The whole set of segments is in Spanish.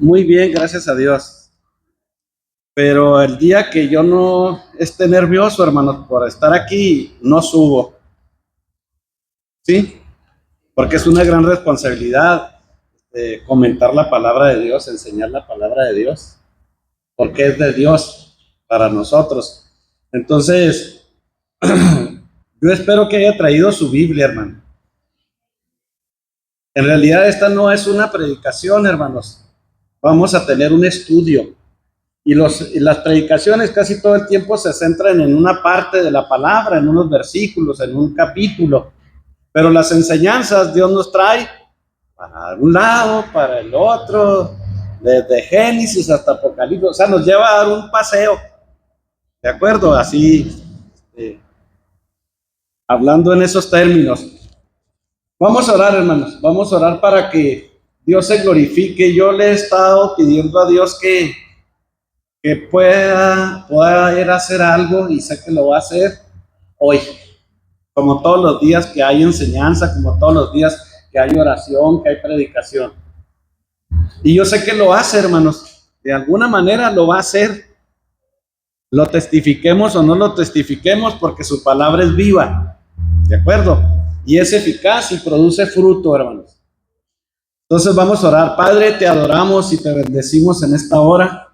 muy bien, gracias a Dios. Pero el día que yo no esté nervioso, hermanos, por estar aquí, no subo. ¿Sí? Porque es una gran responsabilidad comentar la palabra de Dios, enseñar la palabra de Dios, porque es de Dios para nosotros. Entonces, yo espero que haya traído su Biblia, hermano. En realidad esta no es una predicación, hermanos. Vamos a tener un estudio. Y las predicaciones casi todo el tiempo se centran en una parte de la palabra, en unos versículos, en un capítulo. Pero las enseñanzas Dios nos trae para un lado, para el otro, desde Génesis hasta Apocalipsis. O sea, nos lleva a dar un paseo. ¿De acuerdo? Así, hablando en esos términos. Vamos a orar, hermanos. Vamos a orar para que Dios se glorifique. Yo le he estado pidiendo a Dios que pueda ir a hacer algo, y sé que lo va a hacer hoy, como todos los días que hay enseñanza, como todos los días que hay oración, que hay predicación. Y yo sé que lo hace, hermanos, de alguna manera lo va a hacer, lo testifiquemos o no lo testifiquemos, porque su palabra es viva, ¿de acuerdo? Y es eficaz y produce fruto, hermanos. Entonces vamos a orar. Padre, te adoramos y te bendecimos en esta hora.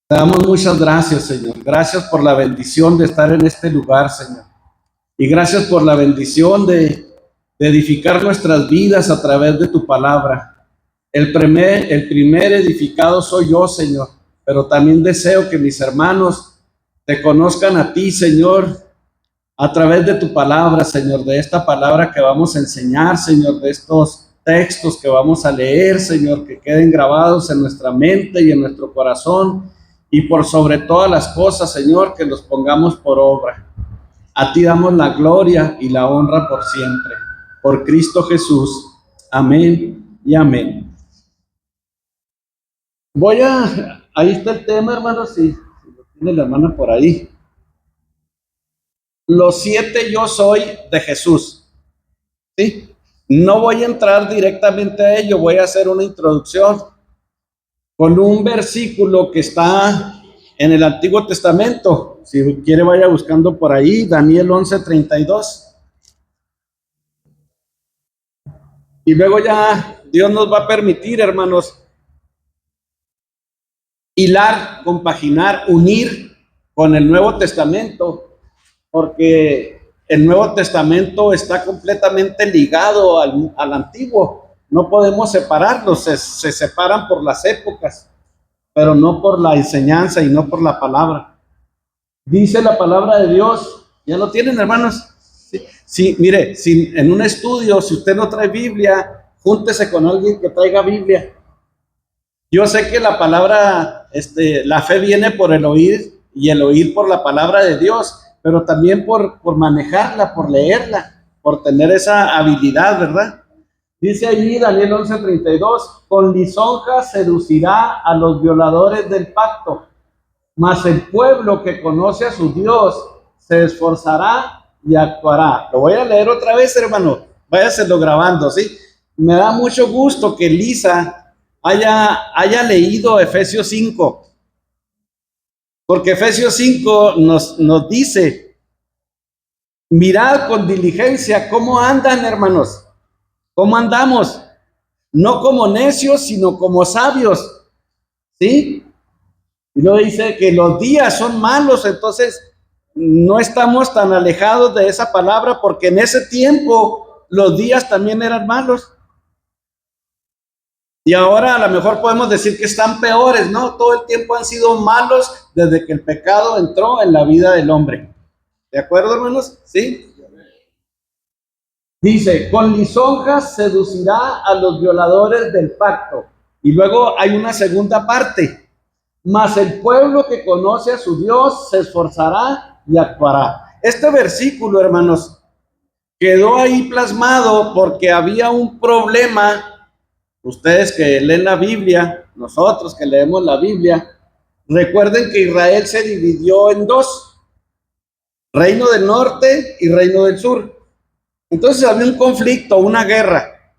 Te damos muchas gracias, Señor. Gracias por la bendición de estar en este lugar, Señor. Y gracias por la bendición de edificar nuestras vidas a través de tu palabra. El primer edificado soy yo, Señor. Pero también deseo que mis hermanos te conozcan a ti, Señor, a través de tu palabra, Señor, de esta palabra que vamos a enseñar, Señor, de estos textos que vamos a leer, Señor, que queden grabados en nuestra mente y en nuestro corazón. Y por sobre todas las cosas, Señor, que los pongamos por obra. A ti damos la gloria y la honra por siempre. Por Cristo Jesús. Amén y amén. Ahí está el tema, hermanos, si lo tiene la hermana por ahí. Los 7 yo soy de Jesús. ¿Sí? No voy a entrar directamente a ello, voy a hacer una introducción con un versículo que está en el Antiguo Testamento. Si quiere, vaya buscando por ahí, Daniel 11:32. Y luego ya Dios nos va a permitir, hermanos, hilar, compaginar, unir con el Nuevo Testamento, porque el Nuevo Testamento está completamente ligado al Antiguo. No podemos separarlos, se separan por las épocas, pero no por la enseñanza y no por la palabra. Dice la palabra de Dios, ¿ya lo tienen, hermanos? Sí, mire, en un estudio, si usted no trae Biblia, júntese con alguien que traiga Biblia. Yo sé que la palabra, la fe viene por el oír y el oír por la palabra de Dios, pero también por manejarla, por leerla, por tener esa habilidad, ¿verdad? Dice allí Daniel 11:32, con lisonja seducirá a los violadores del pacto, mas el pueblo que conoce a su Dios se esforzará y actuará. Lo voy a leer otra vez, hermano, váyaselo grabando, ¿sí? Me da mucho gusto que Lisa haya leído Efesios 5, porque Efesios 5 nos dice, mirad con diligencia cómo andan, hermanos, cómo andamos, no como necios, sino como sabios, ¿sí? Y luego dice que los días son malos, entonces no estamos tan alejados de esa palabra, porque en ese tiempo los días también eran malos. Y ahora a lo mejor podemos decir que están peores, ¿no? Todo el tiempo han sido malos desde que el pecado entró en la vida del hombre. ¿De acuerdo, hermanos? ¿Sí? Dice, con lisonjas seducirá a los violadores del pacto. Y luego hay una segunda parte. Mas el pueblo que conoce a su Dios se esforzará y actuará. Este versículo, hermanos, quedó ahí plasmado porque había un problema. Ustedes que leen la Biblia, nosotros que leemos la Biblia, recuerden que Israel se dividió en dos, reino del norte y reino del sur. Entonces había un conflicto, una guerra.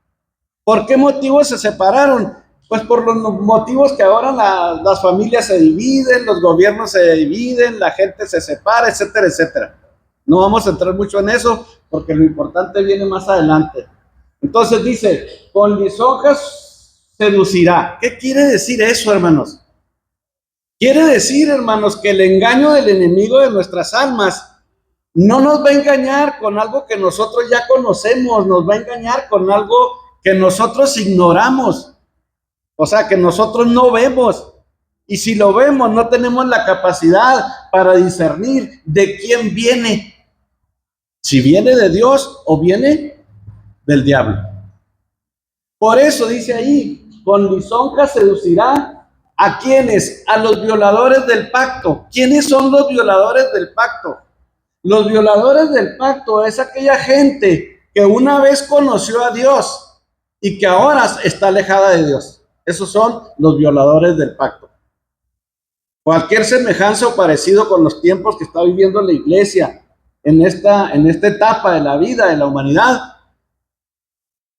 ¿Por qué motivo se separaron? Pues por los motivos que ahora las familias se dividen, los gobiernos se dividen, la gente se separa, etcétera, etcétera. No vamos a entrar mucho en eso porque lo importante viene más adelante. Entonces dice, con lisonjas seducirá. ¿Qué quiere decir eso, hermanos? Quiere decir, hermanos, que el engaño del enemigo de nuestras almas no nos va a engañar con algo que nosotros ya conocemos, nos va a engañar con algo que nosotros ignoramos, o sea, que nosotros no vemos. Y si lo vemos, no tenemos la capacidad para discernir de quién viene, si viene de Dios o viene del diablo. Por eso dice ahí, con lisonja seducirá a quienes, a los violadores del pacto. ¿Quiénes son los violadores del pacto? Los violadores del pacto es aquella gente que una vez conoció a Dios y que ahora está alejada de Dios. Esos son los violadores del pacto. Cualquier semejanza o parecido con los tiempos que está viviendo la iglesia en esta etapa de la vida de la humanidad,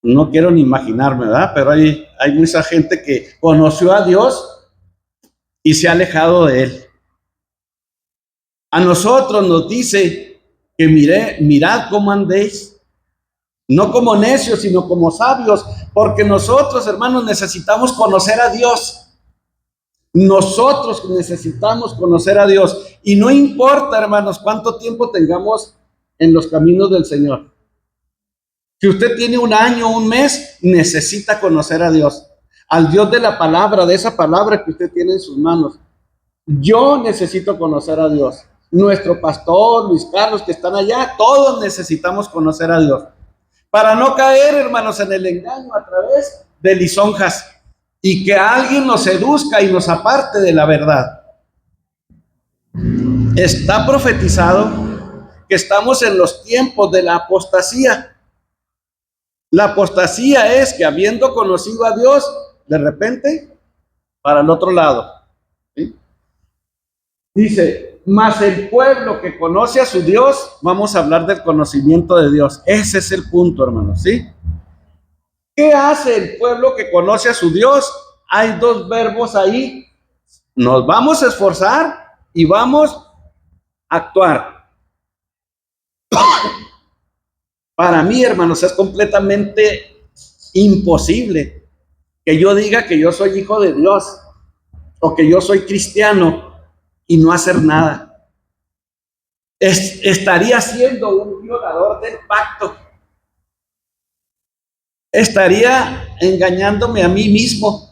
no quiero ni imaginarme, ¿verdad? Pero hay mucha gente que conoció a Dios y se ha alejado de Él. A nosotros nos dice que mirad cómo andéis, no como necios, sino como sabios, porque nosotros, hermanos, necesitamos conocer a Dios. Nosotros necesitamos conocer a Dios. Y no importa, hermanos, cuánto tiempo tengamos en los caminos del Señor. Si usted tiene un año, un mes, necesita conocer a Dios. Al Dios de la palabra, de esa palabra que usted tiene en sus manos. Yo necesito conocer a Dios. Nuestro pastor, Luis Carlos, que están allá, todos necesitamos conocer a Dios. Para no caer, hermanos, en el engaño a través de lisonjas y que alguien nos seduzca y nos aparte de la verdad. Está profetizado que estamos en los tiempos de la apostasía. La apostasía es que habiendo conocido a Dios, de repente, para el otro lado. ¿Sí? Dice, mas el pueblo que conoce a su Dios, vamos a hablar del conocimiento de Dios. Ese es el punto, hermanos, ¿sí? ¿Qué hace el pueblo que conoce a su Dios? Hay dos verbos ahí. Nos vamos a esforzar y vamos a actuar. Para mí, hermanos, es completamente imposible que yo diga que yo soy hijo de Dios o que yo soy cristiano y no hacer nada. Estaría siendo un violador del pacto. Estaría engañándome a mí mismo,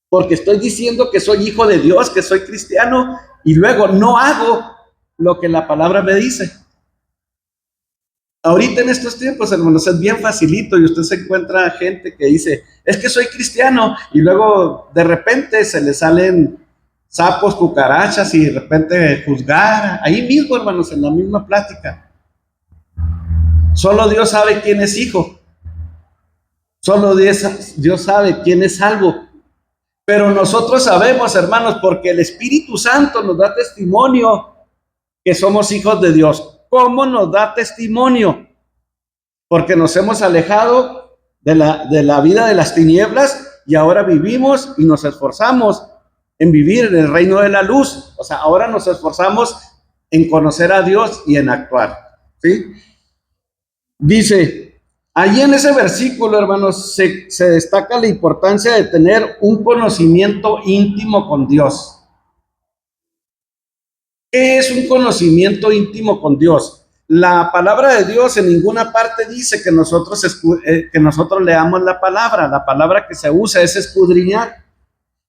porque estoy diciendo que soy hijo de Dios, que soy cristiano, y luego no hago lo que la palabra me dice. Ahorita en estos tiempos, hermanos, es bien facilito y usted se encuentra gente que dice, es que soy cristiano, y luego de repente se le salen sapos, cucarachas, y de repente juzgar, ahí mismo, hermanos, en la misma plática. Solo Dios sabe quién es hijo. Solo Dios sabe quién es salvo. Pero nosotros sabemos, hermanos, porque el Espíritu Santo nos da testimonio que somos hijos de Dios. ¿Cómo nos da testimonio? Porque nos hemos alejado de la vida de las tinieblas y ahora vivimos y nos esforzamos en vivir en el reino de la luz. O sea, ahora nos esforzamos en conocer a Dios y en actuar. ¿Sí? Dice, allí en ese versículo, hermanos, se destaca la importancia de tener un conocimiento íntimo con Dios. ¿Qué es un conocimiento íntimo con Dios? La palabra de Dios en ninguna parte dice que nosotros leamos la palabra. La palabra que se usa es escudriñar.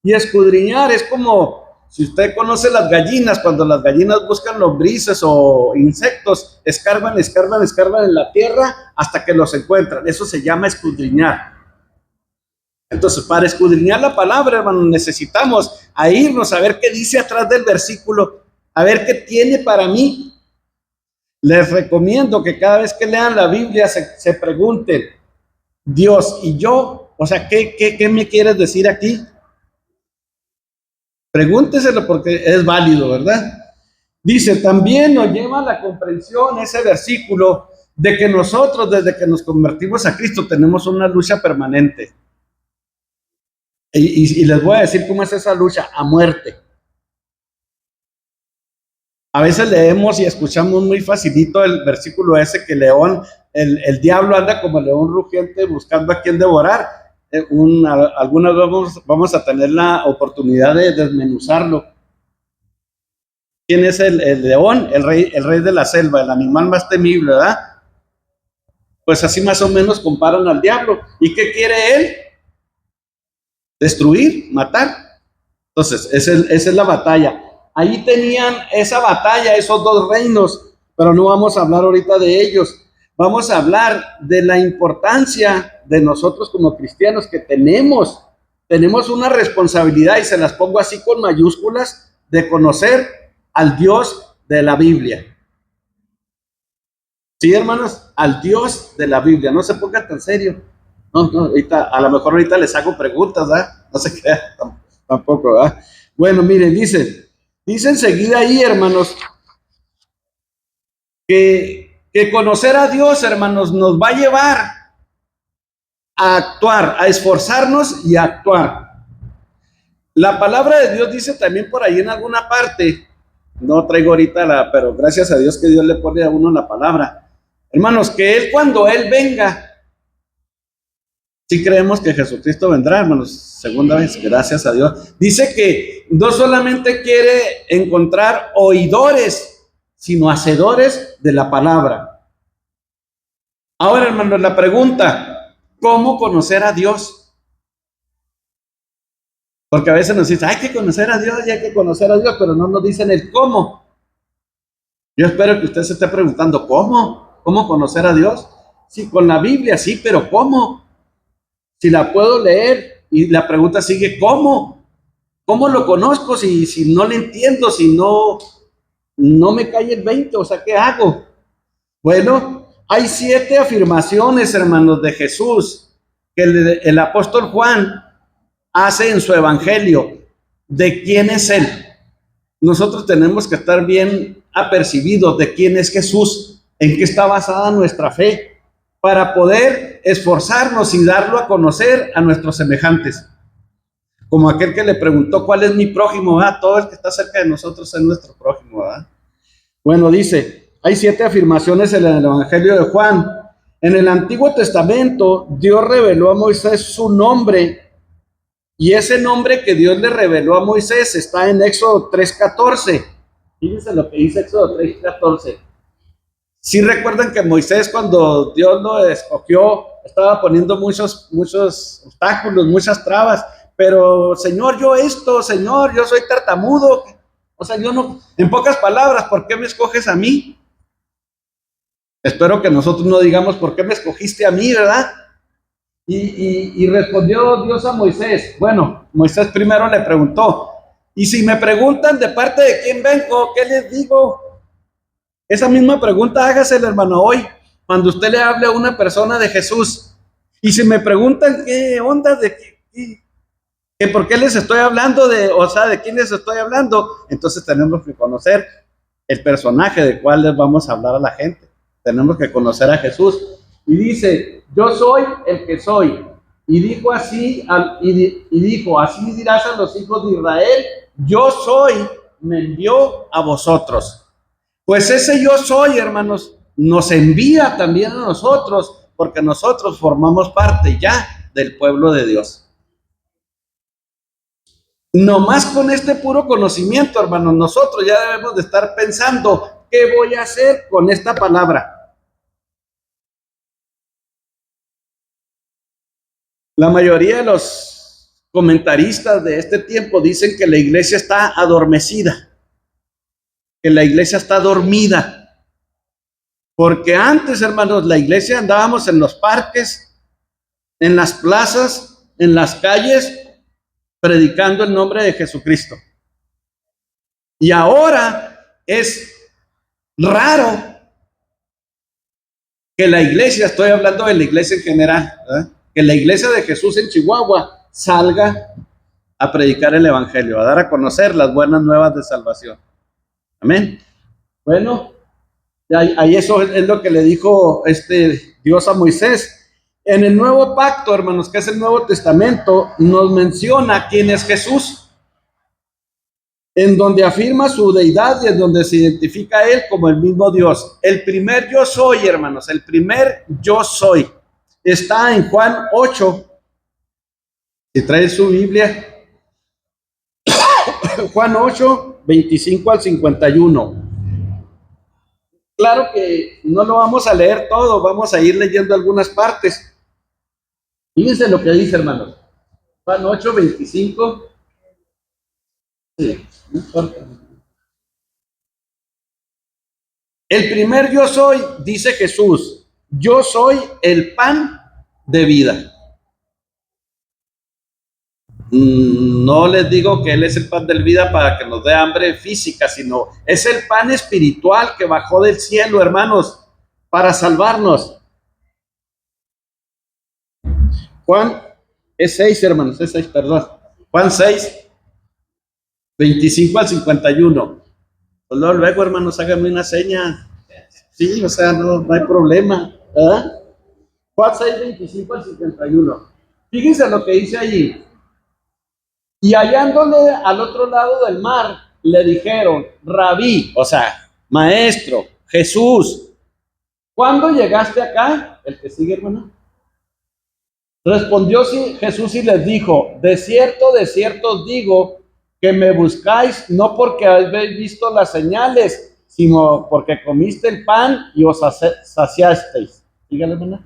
Y escudriñar es como, si usted conoce las gallinas, cuando las gallinas buscan lombrices o insectos, escarban en la tierra hasta que los encuentran. Eso se llama escudriñar. Entonces, para escudriñar la palabra, hermano, necesitamos a irnos a ver qué dice atrás del versículo, a ver qué tiene para mí. Les recomiendo que cada vez que lean la Biblia se pregunten, Dios y yo, o sea, ¿qué me quieres decir aquí? Pregúnteselo porque es válido, ¿verdad? Dice, también nos lleva a la comprensión ese versículo de que nosotros, desde que nos convertimos a Cristo, tenemos una lucha permanente. Y les voy a decir cómo es esa lucha, a muerte. A veces leemos y escuchamos muy facilito el versículo ese que el diablo anda como león rugiente buscando a quien devorar. Algunas vamos a tener la oportunidad de desmenuzarlo. ¿Quién es el león? El rey de la selva, el animal más temible, ¿verdad? Pues así más o menos comparan al diablo. ¿Y qué quiere él? Destruir, matar. Entonces, esa es la batalla. Ahí tenían esa batalla, esos dos reinos, pero no vamos a hablar ahorita de ellos. Vamos a hablar de la importancia de nosotros como cristianos que tenemos una responsabilidad, y se las pongo así con mayúsculas, de conocer al Dios de la Biblia. Sí, hermanos, al Dios de la Biblia. No se pongan tan serio. No, ahorita, a lo mejor ahorita les hago preguntas, ¿verdad? No se crean tampoco, ¿verdad? Bueno, miren, dice enseguida ahí, hermanos, que conocer a Dios, hermanos, nos va a llevar a actuar, a esforzarnos y a actuar. La palabra de Dios dice también por ahí en alguna parte, no traigo ahorita pero gracias a Dios que Dios le pone a uno la palabra. Hermanos, que Él cuando Él venga, sí creemos que Jesucristo vendrá, hermanos, segunda vez, gracias a Dios. Dice que no solamente quiere encontrar oidores, sino hacedores de la palabra. Ahora, hermanos, la pregunta, ¿cómo conocer a Dios? Porque a veces nos dicen, hay que conocer a Dios y hay que conocer a Dios, pero no nos dicen el cómo. Yo espero que usted se esté preguntando, ¿cómo? ¿Cómo conocer a Dios? Sí, con la Biblia, sí, pero ¿cómo? Si la puedo leer, y la pregunta sigue, ¿cómo? ¿Cómo lo conozco si no le entiendo, si no me cae el 20? O sea, ¿qué hago? Bueno, hay 7 afirmaciones, hermanos, de Jesús que el apóstol Juan hace en su evangelio de quién es Él. Nosotros tenemos que estar bien apercibidos de quién es Jesús, en qué está basada nuestra fe, para poder esforzarnos y darlo a conocer a nuestros semejantes. Como aquel que le preguntó, ¿cuál es mi prójimo? Todo el que está cerca de nosotros es nuestro prójimo, ¿verdad? Bueno, dice, hay 7 afirmaciones en el Evangelio de Juan. En el Antiguo Testamento, Dios reveló a Moisés su nombre, y ese nombre que Dios le reveló a Moisés está en Éxodo 3:14. Fíjense lo que dice Éxodo 3:14. Sí recuerdan que Moisés, cuando Dios lo escogió, estaba poniendo muchos obstáculos, muchas trabas, pero Señor, Señor, yo soy tartamudo. O sea, yo no, en pocas palabras, ¿por qué me escoges a mí? Espero que nosotros no digamos, ¿por qué me escogiste a mí, verdad? Y respondió Dios a Moisés. Bueno, Moisés primero le preguntó, y si me preguntan de parte de quién vengo, ¿qué les digo? Esa misma pregunta hágasela, hermano, hoy, cuando usted le hable a una persona de Jesús. Y si me preguntan qué onda, que por qué les estoy hablando de quién les estoy hablando, entonces tenemos que conocer el personaje de cuál les vamos a hablar a la gente. Tenemos que conocer a Jesús. Y dice, yo soy el que soy. Y dijo así, así dirás a los hijos de Israel, yo soy, me envió a vosotros. Pues ese yo soy, hermanos, nos envía también a nosotros, porque nosotros formamos parte ya del pueblo de Dios. Nomás con este puro conocimiento, hermanos, nosotros ya debemos de estar pensando, ¿qué voy a hacer con esta palabra? La mayoría de los comentaristas de este tiempo dicen que la iglesia está adormecida, que la iglesia está dormida. Porque antes, hermanos, la iglesia andábamos en los parques, en las plazas, en las calles, predicando el nombre de Jesucristo. Y ahora es raro que la iglesia, estoy hablando de la iglesia en general, ¿verdad? Que la iglesia de Jesús en Chihuahua salga a predicar el evangelio, a dar a conocer las buenas nuevas de salvación. Amén. Bueno, ahí eso es lo que le dijo Dios a Moisés. En el Nuevo Pacto, hermanos, que es el Nuevo Testamento, nos menciona quién es Jesús, en donde afirma su deidad y en donde se identifica a él como el mismo Dios. El primer yo soy, hermanos, el primer yo soy, está en Juan 8. Si trae su Biblia, Juan 8, 25 al 51. Claro que no lo vamos a leer todo, vamos a ir leyendo algunas partes. Fíjense lo que dice, hermanos. Juan 8, 25. Sí, no importa. El primer yo soy, dice Jesús, yo soy el pan de vida. No les digo que Él es el pan de vida para que nos dé hambre física, sino es el pan espiritual que bajó del cielo, hermanos, para salvarnos. Juan es 6, hermanos, es 6, perdón. Juan 6, 25 al 51. Pues luego, hermanos, háganme una seña. Sí, o sea, no hay problema. Juan 6, 25 al 51. Fíjense lo que dice allí. Y hallándole al otro lado del mar, le dijeron, Rabí, o sea, maestro, Jesús, ¿cuándo llegaste acá? El que sigue, hermano. Respondió Jesús y les dijo, de cierto os digo, que me buscáis no porque habéis visto las señales, sino porque comiste el pan y os saciasteis. Dígale, hermano.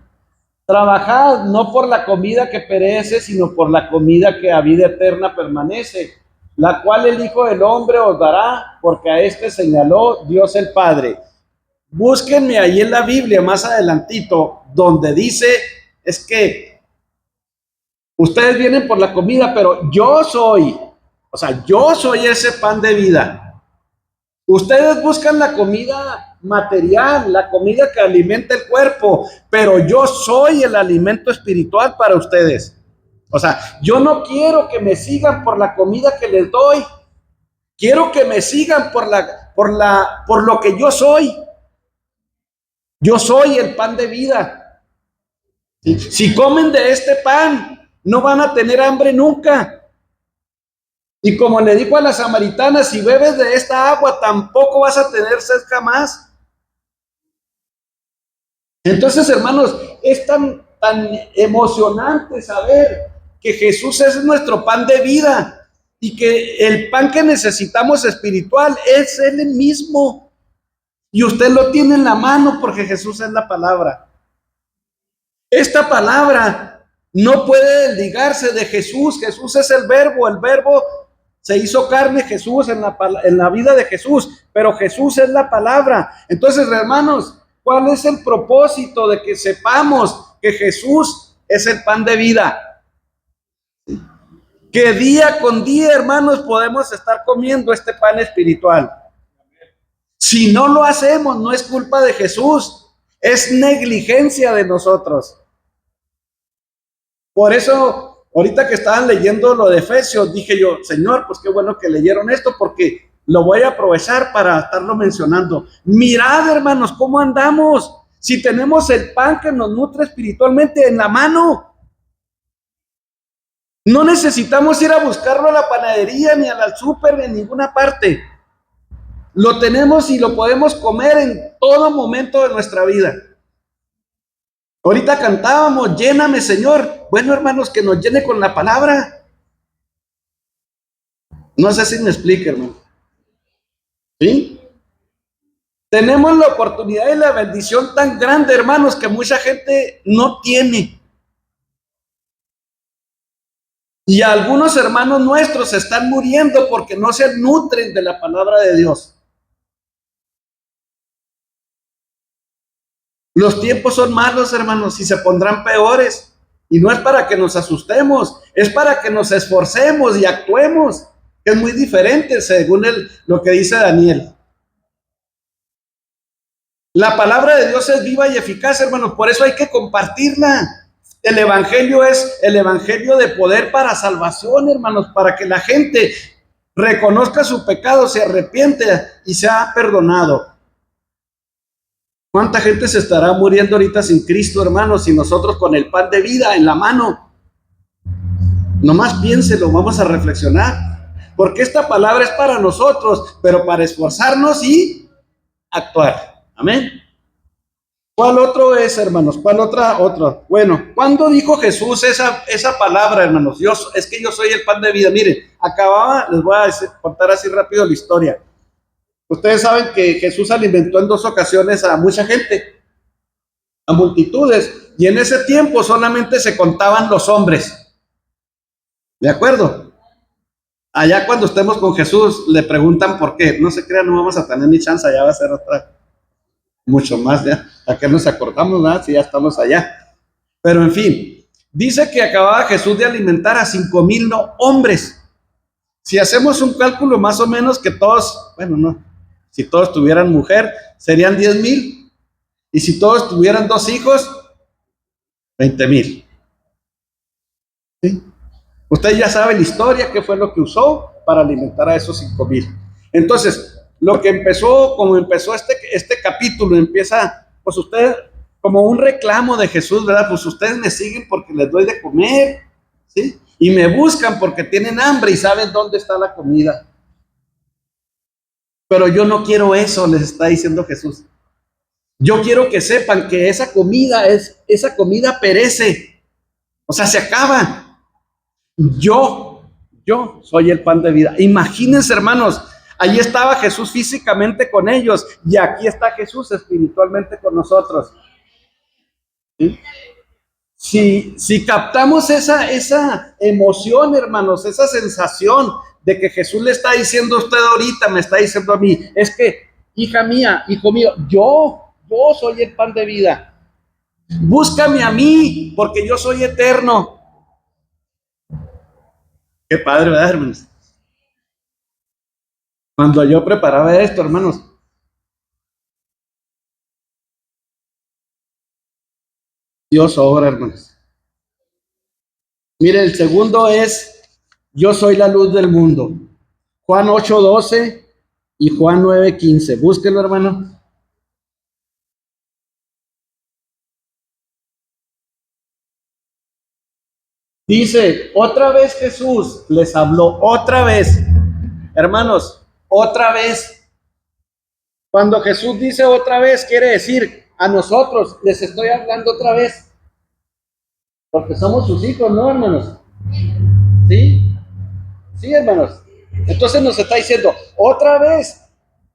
Trabajad no por la comida que perece, sino por la comida que a vida eterna permanece, la cual el Hijo del Hombre os dará, porque a este señaló Dios el Padre. Búsquenme ahí en la Biblia más adelantito, donde dice, es que ustedes vienen por la comida, pero yo soy, o sea, yo soy ese pan de vida. Ustedes buscan la comida material, la comida que alimenta el cuerpo, pero yo soy el alimento espiritual para ustedes. O sea, yo no quiero que me sigan por la comida que les doy. Quiero que me sigan por lo que yo soy. Yo soy el pan de vida. Si comen de este pan, no van a tener hambre nunca. Y como le dijo a la samaritana, si bebes de esta agua, tampoco vas a tener sed jamás. Entonces, hermanos, es tan emocionante saber que Jesús es nuestro pan de vida y que el pan que necesitamos espiritual es Él mismo. Y usted lo tiene en la mano porque Jesús es la palabra. Esta palabra no puede desligarse de Jesús. Jesús es el verbo se hizo carne, Jesús en la vida de Jesús, pero Jesús es la palabra. Entonces, hermanos, ¿cuál es el propósito de que sepamos que Jesús es el pan de vida? Que día con día, hermanos, podemos estar comiendo este pan espiritual. Si no lo hacemos, no es culpa de Jesús, es negligencia de nosotros. Por eso, ahorita que estaban leyendo lo de Efesios, dije yo, Señor, pues qué bueno que leyeron esto, porque lo voy a aprovechar para estarlo mencionando. Mirad, hermanos, cómo andamos. Si tenemos el pan que nos nutre espiritualmente en la mano, no necesitamos ir a buscarlo a la panadería, ni al súper, ni en ninguna parte. Lo tenemos y lo podemos comer en todo momento de nuestra vida. Ahorita cantábamos, lléname, Señor. Bueno, hermanos, que nos llene con la palabra. No sé si me explique, hermano. ¿Sí? Tenemos la oportunidad y la bendición tan grande, hermanos, que mucha gente no tiene. Y algunos hermanos nuestros están muriendo porque no se nutren de la palabra de Dios. Los tiempos son malos, hermanos, y se pondrán peores. Y no es para que nos asustemos, es para que nos esforcemos y actuemos. Es muy diferente según lo que dice Daniel. La palabra de Dios es viva y eficaz, hermanos, por eso hay que compartirla. El evangelio es el evangelio de poder para salvación, hermanos, para que la gente reconozca su pecado, se arrepiente y sea perdonado. ¿Cuánta gente se estará muriendo ahorita sin Cristo, hermanos, y nosotros con el pan de vida en la mano? Nomás piénselo, vamos a reflexionar. Porque esta palabra es para nosotros, pero para esforzarnos y actuar. Amén. ¿Cuál otro es, hermanos? ¿Cuál otra? Bueno, ¿cuándo dijo Jesús esa palabra, hermanos? Es que yo soy el pan de vida. Miren, les voy a contar así rápido la historia. Ustedes saben que Jesús alimentó en 2 ocasiones a mucha gente, a multitudes, y en ese tiempo solamente se contaban los hombres. ¿De acuerdo? Allá cuando estemos con Jesús, le preguntan por qué. No se crean, no vamos a tener ni chance, ya va a ser otra, mucho más, ya. ¿A qué nos acordamos, verdad? Si ya estamos allá. Pero en fin, dice que acababa Jesús de alimentar a 5,000 hombres. Si hacemos un cálculo más o menos que todos, bueno, no, si todos tuvieran mujer, serían 10,000. Y si todos tuvieran 2 hijos, 20,000. ¿Sí? Usted ya sabe la historia, qué fue lo que usó para alimentar a esos 5,000. Entonces, como empezó este capítulo, empieza, pues usted, como un reclamo de Jesús, ¿verdad? Pues ustedes me siguen porque les doy de comer, ¿sí? Y me buscan porque tienen hambre y saben dónde está la comida. Pero yo no quiero eso, les está diciendo Jesús. Yo quiero que sepan que esa comida perece, o sea, se acaba. Yo soy el pan de vida. Imagínense, hermanos, allí estaba Jesús físicamente con ellos y aquí está Jesús espiritualmente con nosotros. ¿Sí? Si captamos esa emoción, hermanos, esa sensación de que Jesús le está diciendo a usted ahorita, me está diciendo a mí, es que, hija mía, hijo mío, yo soy el pan de vida. Búscame a mí, porque yo soy eterno. Qué padre, ¿verdad, hermanos? Cuando yo preparaba esto, hermanos, Dios obra, hermanos. Mire, el segundo es, yo soy la luz del mundo. Juan 8:12 y Juan 9:15. Búsquenlo, hermano. Dice, otra vez Jesús les habló, otra vez. Hermanos, otra vez. Cuando Jesús dice otra vez, quiere decir, a nosotros les estoy hablando otra vez. Porque somos sus hijos, ¿no, hermanos? ¿Sí? Sí, hermanos. Entonces nos está diciendo, otra vez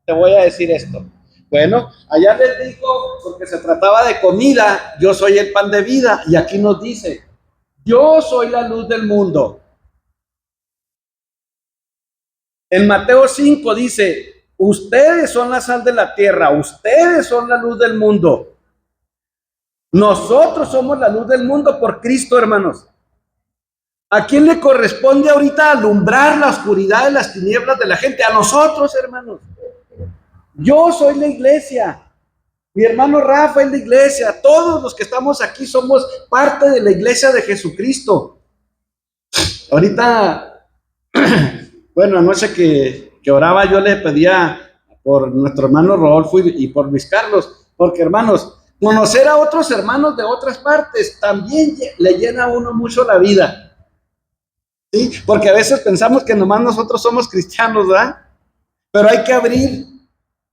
te voy a decir esto. Bueno, allá les dijo, porque se trataba de comida, yo soy el pan de vida, y aquí nos dice, yo soy la luz del mundo. En Mateo 5 dice, ustedes son la sal de la tierra, ustedes son la luz del mundo. Nosotros somos la luz del mundo por Cristo, hermanos. ¿A quién le corresponde ahorita alumbrar la oscuridad de las tinieblas de la gente? A nosotros, hermanos. Yo soy la iglesia. Mi hermano Rafa es la iglesia. Todos los que estamos aquí somos parte de la iglesia de Jesucristo. Ahorita, bueno, anoche que oraba, yo le pedía por nuestro hermano Rodolfo y por Luis Carlos, porque hermanos, conocer a otros hermanos de otras partes también le llena a uno mucho la vida. ¿Sí? Porque a veces pensamos que nomás nosotros somos cristianos, ¿verdad? Pero hay que abrir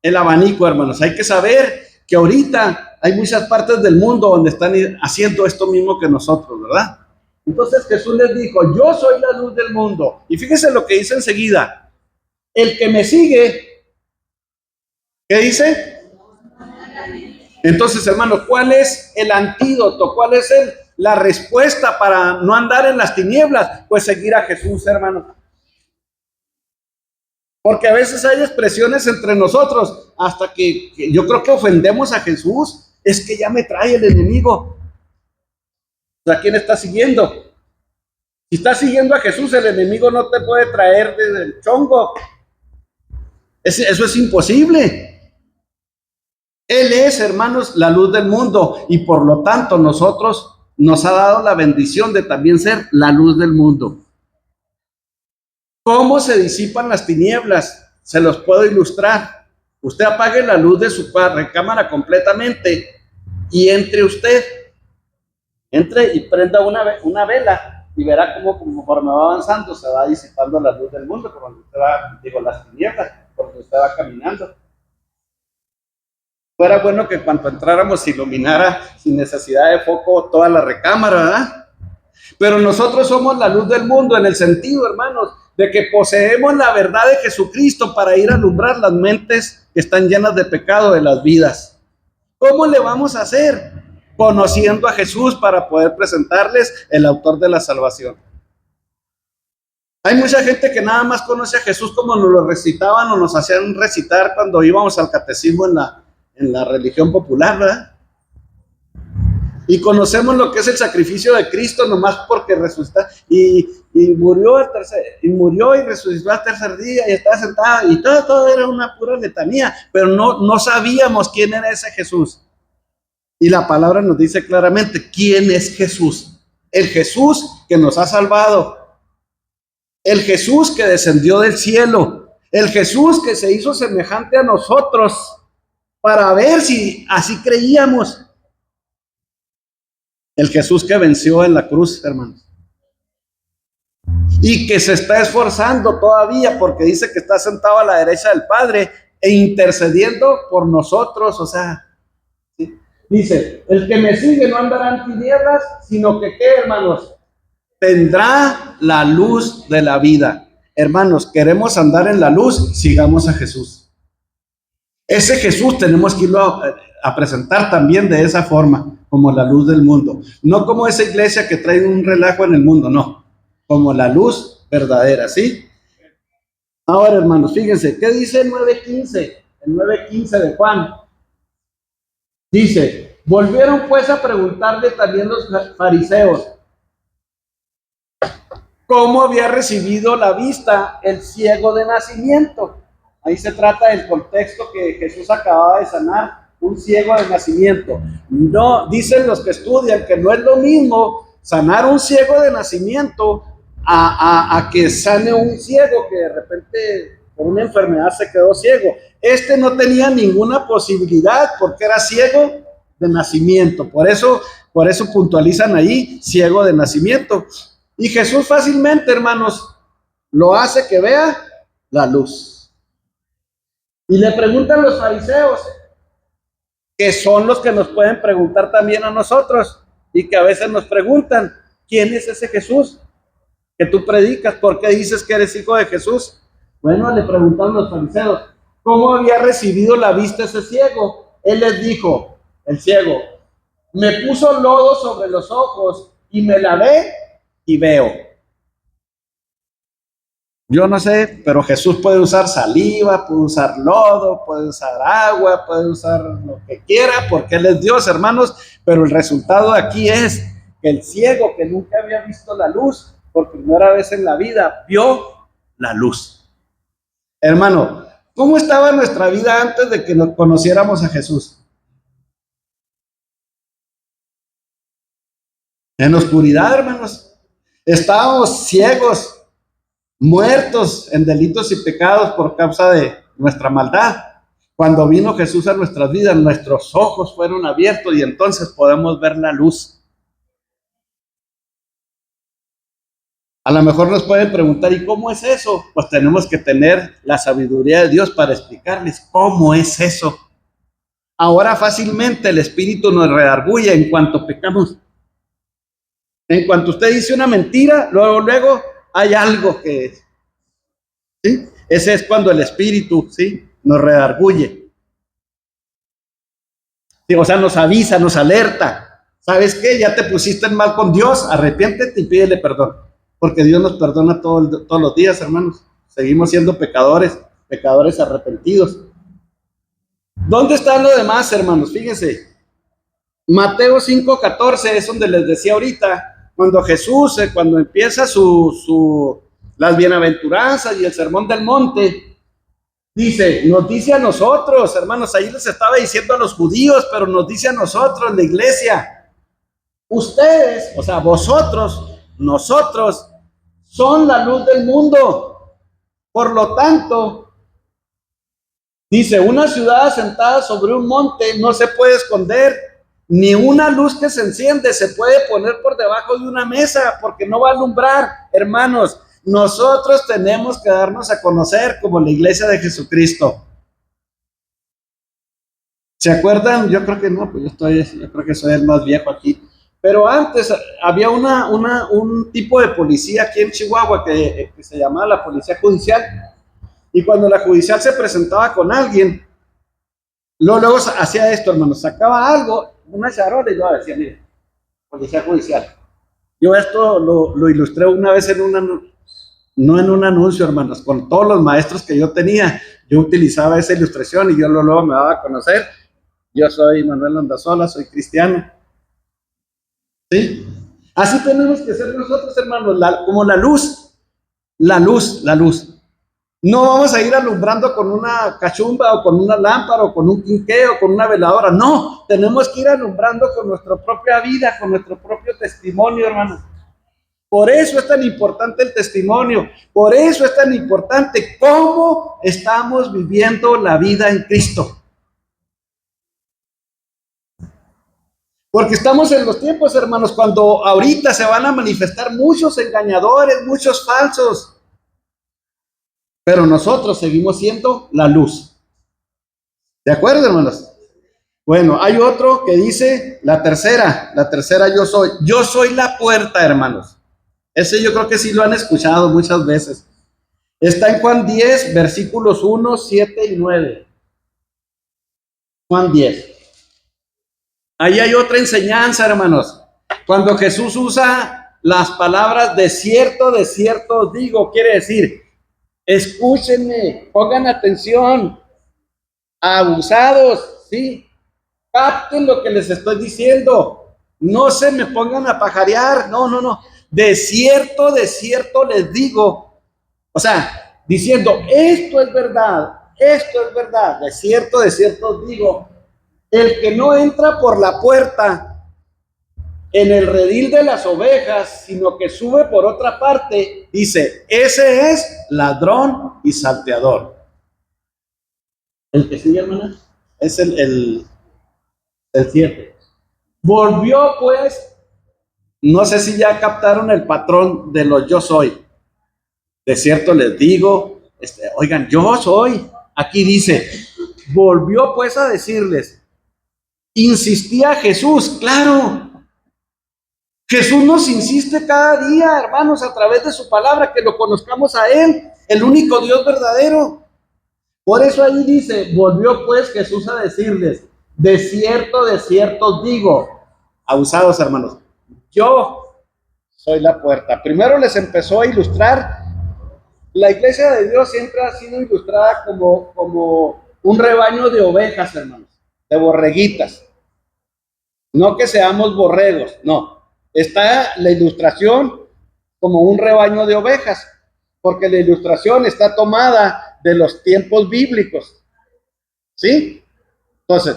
el abanico, hermanos. Hay que saber que ahorita hay muchas partes del mundo donde están haciendo esto mismo que nosotros, ¿verdad? Entonces Jesús les dijo, yo soy la luz del mundo. Y fíjense lo que dice enseguida. El que me sigue, ¿qué dice? Entonces, hermanos, ¿cuál es el antídoto? ¿Cuál es la respuesta para no andar en las tinieblas? Pues seguir a Jesús, hermanos. Porque a veces hay expresiones entre nosotros hasta que yo creo que ofendemos a Jesús. Es que ya me trae el enemigo. ¿A quién está siguiendo? Si estás siguiendo a Jesús, el enemigo no te puede traer desde el chongo. Eso es imposible. Él es, hermanos, la luz del mundo y por lo tanto nosotros nos ha dado la bendición de también ser la luz del mundo. ¿Cómo se disipan las tinieblas? Se los puedo ilustrar. Usted apague la luz de su recámara completamente y entre usted, entre y prenda una vela y verá cómo conforme va avanzando se va disipando la luz del mundo, por donde usted va, digo, las tinieblas, por donde usted va caminando. Fuera bueno que cuando entráramos se iluminara sin necesidad de foco toda la recámara, ¿verdad? Pero nosotros somos la luz del mundo en el sentido, hermanos, de que poseemos la verdad de Jesucristo para ir a alumbrar las mentes que están llenas de pecado de las vidas. ¿Cómo le vamos a hacer? Conociendo a Jesús para poder presentarles el autor de la salvación. Hay mucha gente que nada más conoce a Jesús como nos lo recitaban o nos hacían recitar cuando íbamos al catecismo en la religión popular, ¿verdad? Y conocemos lo que es el sacrificio de Cristo nomás porque resucitó y murió y resucitó al tercer día y estaba sentado y todo era una pura letanía, pero no sabíamos quién era ese Jesús. Y la palabra nos dice claramente quién es Jesús. El Jesús que nos ha salvado. El Jesús que descendió del cielo. El Jesús que se hizo semejante a nosotros para ver si así creíamos. El Jesús que venció en la cruz, hermanos. Y que se está esforzando todavía porque dice que está sentado a la derecha del Padre e intercediendo por nosotros. O sea, ¿sí? Dice, el que me sigue no andará en tinieblas, sino que, ¿qué, hermanos? Tendrá la luz de la vida. Hermanos, queremos andar en la luz, sigamos a Jesús. Ese Jesús tenemos que irlo a presentar también de esa forma, como la luz del mundo. No como esa iglesia que trae un relajo en el mundo, no. Como la luz verdadera, ¿sí? Ahora, hermanos, fíjense, ¿qué dice el 9:15? El 9:15 de Juan. Dice, volvieron pues a preguntarle también los fariseos, ¿cómo había recibido la vista el ciego de nacimiento? Ahí se trata del contexto que Jesús acababa de sanar, un ciego de nacimiento. No, dicen los que estudian que no es lo mismo sanar un ciego de nacimiento a que sane un ciego que de repente por una enfermedad se quedó ciego. Este no tenía ninguna posibilidad porque era ciego de nacimiento. Por eso puntualizan ahí, ciego de nacimiento. Y Jesús fácilmente, hermanos, lo hace que vea la luz. Y le preguntan los fariseos, que son los que nos pueden preguntar también a nosotros, y que a veces nos preguntan, ¿quién es ese Jesús que tú predicas? ¿Por qué dices que eres hijo de Jesús? Bueno, le preguntaron los fariseos, ¿cómo había recibido la vista ese ciego? Él les dijo, el ciego, me puso lodo sobre los ojos y me lavé y veo. Yo no sé, pero Jesús puede usar saliva, puede usar lodo, puede usar agua, puede usar lo que quiera, porque Él es Dios, hermanos, pero el resultado aquí es que el ciego que nunca había visto la luz, por primera vez en la vida, vio la luz. Hermano, ¿cómo estaba nuestra vida antes de que nos conociéramos a Jesús? En oscuridad, hermanos. Estábamos ciegos, muertos en delitos y pecados por causa de nuestra maldad. Cuando vino Jesús a nuestras vidas, nuestros ojos fueron abiertos y entonces podemos ver la luz. A lo mejor nos pueden preguntar, ¿y cómo es eso? Pues tenemos que tener la sabiduría de Dios para explicarles cómo es eso. Ahora fácilmente el Espíritu nos redarguye en cuanto pecamos. En cuanto usted dice una mentira, luego hay algo que, ¿sí? Ese es cuando el Espíritu, ¿sí?, nos redarguye. Sí, o sea, nos avisa, nos alerta. ¿Sabes qué? Ya te pusiste en mal con Dios, arrepiéntete y pídele perdón. Porque Dios nos perdona todos los días, hermanos. Seguimos siendo pecadores arrepentidos. ¿Dónde están los demás, hermanos? Fíjense. Mateo 5:14 es donde les decía ahorita, cuando Jesús, cuando empieza las bienaventuranzas y el sermón del monte, nos dice a nosotros, hermanos, ahí les estaba diciendo a los judíos, pero nos dice a nosotros, la iglesia, ustedes, o sea, vosotros, nosotros, son la luz del mundo. Por lo tanto, Dice, una ciudad asentada sobre un monte no se puede esconder, ni una luz que se enciende se puede poner por debajo de una mesa, porque no va a alumbrar. Hermanos, nosotros tenemos que darnos a conocer como la iglesia de Jesucristo. ¿Se acuerdan? Yo creo que no, pues yo creo que soy el más viejo aquí. Pero antes había un tipo de policía aquí en Chihuahua que se llamaba la policía judicial. Y cuando la judicial se presentaba con alguien, luego hacía esto, hermano, sacaba algo, una charola y luego decía, mire, policía judicial. Yo esto lo ilustré una vez no en un anuncio, hermanos, con todos los maestros que yo tenía, yo utilizaba esa ilustración y yo luego me daba a conocer. Yo soy Manuel Andazola, soy cristiano. ¿Sí? Así tenemos que ser nosotros, hermanos, como la luz, la luz. No vamos a ir alumbrando con una cachumba o con una lámpara o con un quinqué o con una veladora. No, tenemos que ir alumbrando con nuestra propia vida, con nuestro propio testimonio, hermanos. Por eso es tan importante el testimonio. Por eso es tan importante cómo estamos viviendo la vida en Cristo. Porque estamos en los tiempos, hermanos, cuando ahorita se van a manifestar muchos engañadores, muchos falsos. Pero nosotros seguimos siendo la luz. ¿De acuerdo, hermanos? Bueno, hay otro que dice la tercera yo soy la puerta, hermanos. Ese yo creo que sí lo han escuchado muchas veces. Está en Juan 10, versículos 1, 7 y 9. Juan 10. Ahí hay otra enseñanza, hermanos. Cuando Jesús usa las palabras de cierto os digo, quiere decir, escúchenme, pongan atención, abusados, ¿sí? Capten lo que les estoy diciendo. No se me pongan a pajarear, no. De cierto les digo. O sea, diciendo, esto es verdad, de cierto os digo. El que no entra por la puerta en el redil de las ovejas, sino que sube por otra parte, dice, ese es ladrón y salteador. El que sigue, hermana, es el 7. Volvió pues, no sé si ya captaron el patrón de los yo soy. De cierto les digo, oigan, yo soy. Aquí dice, volvió pues a decirles, insistía Jesús, claro. Jesús nos insiste cada día, hermanos, a través de su palabra, que lo conozcamos a Él, el único Dios verdadero. Por eso ahí dice, volvió pues Jesús a decirles, de cierto os digo, abusados hermanos, yo soy la puerta. Primero les empezó a ilustrar, la iglesia de Dios siempre ha sido ilustrada como un rebaño de ovejas, hermanos, de borreguitas. No que seamos borregos, no. Está la ilustración como un rebaño de ovejas, porque la ilustración está tomada de los tiempos bíblicos. ¿Sí? Entonces,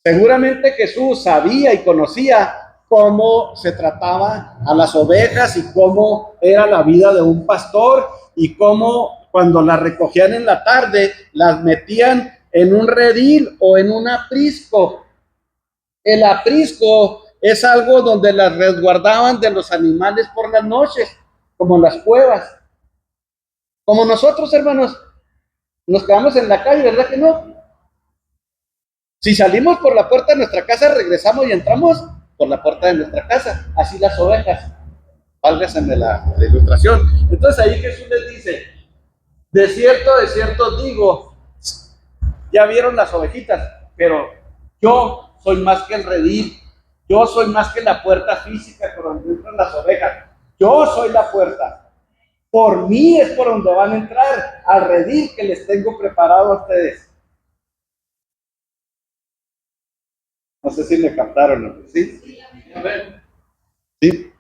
seguramente Jesús sabía y conocía cómo se trataba a las ovejas y cómo era la vida de un pastor y cómo cuando las recogían en la tarde las metían en un redil o en un aprisco. El aprisco es algo donde las resguardaban de los animales por las noches, como las cuevas. Como nosotros, hermanos, nos quedamos en la calle, ¿verdad que no? Si salimos por la puerta de nuestra casa, regresamos y entramos por la puerta de nuestra casa. Así las ovejas. Válgase de la ilustración. Entonces ahí Jesús les dice, de cierto os digo, ya vieron las ovejitas, pero yo soy más que el redil, yo soy más que la puerta física por donde entran las ovejas, yo soy la puerta, por mí es por donde van a entrar, al redil que les tengo preparado a ustedes. No sé si me captaron, ¿no? ¿Sí? ¿Sí?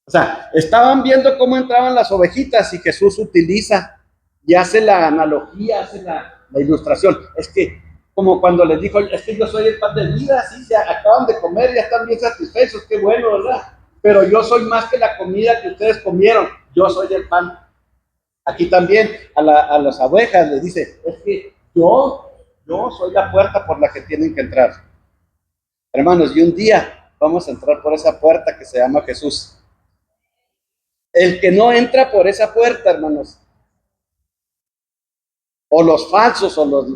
O sea, estaban viendo cómo entraban las ovejitas y Jesús utiliza y hace la analogía, hace la ilustración. Es que, como cuando les dijo, es que yo soy el pan de vida, sí, se acaban de comer, ya están bien satisfechos, qué bueno, ¿verdad? Pero yo soy más que la comida que ustedes comieron, yo soy el pan. Aquí también a las ovejas les dice, es que yo soy la puerta por la que tienen que entrar. Hermanos, y un día vamos a entrar por esa puerta que se llama Jesús. El que no entra por esa puerta, hermanos, o los falsos o los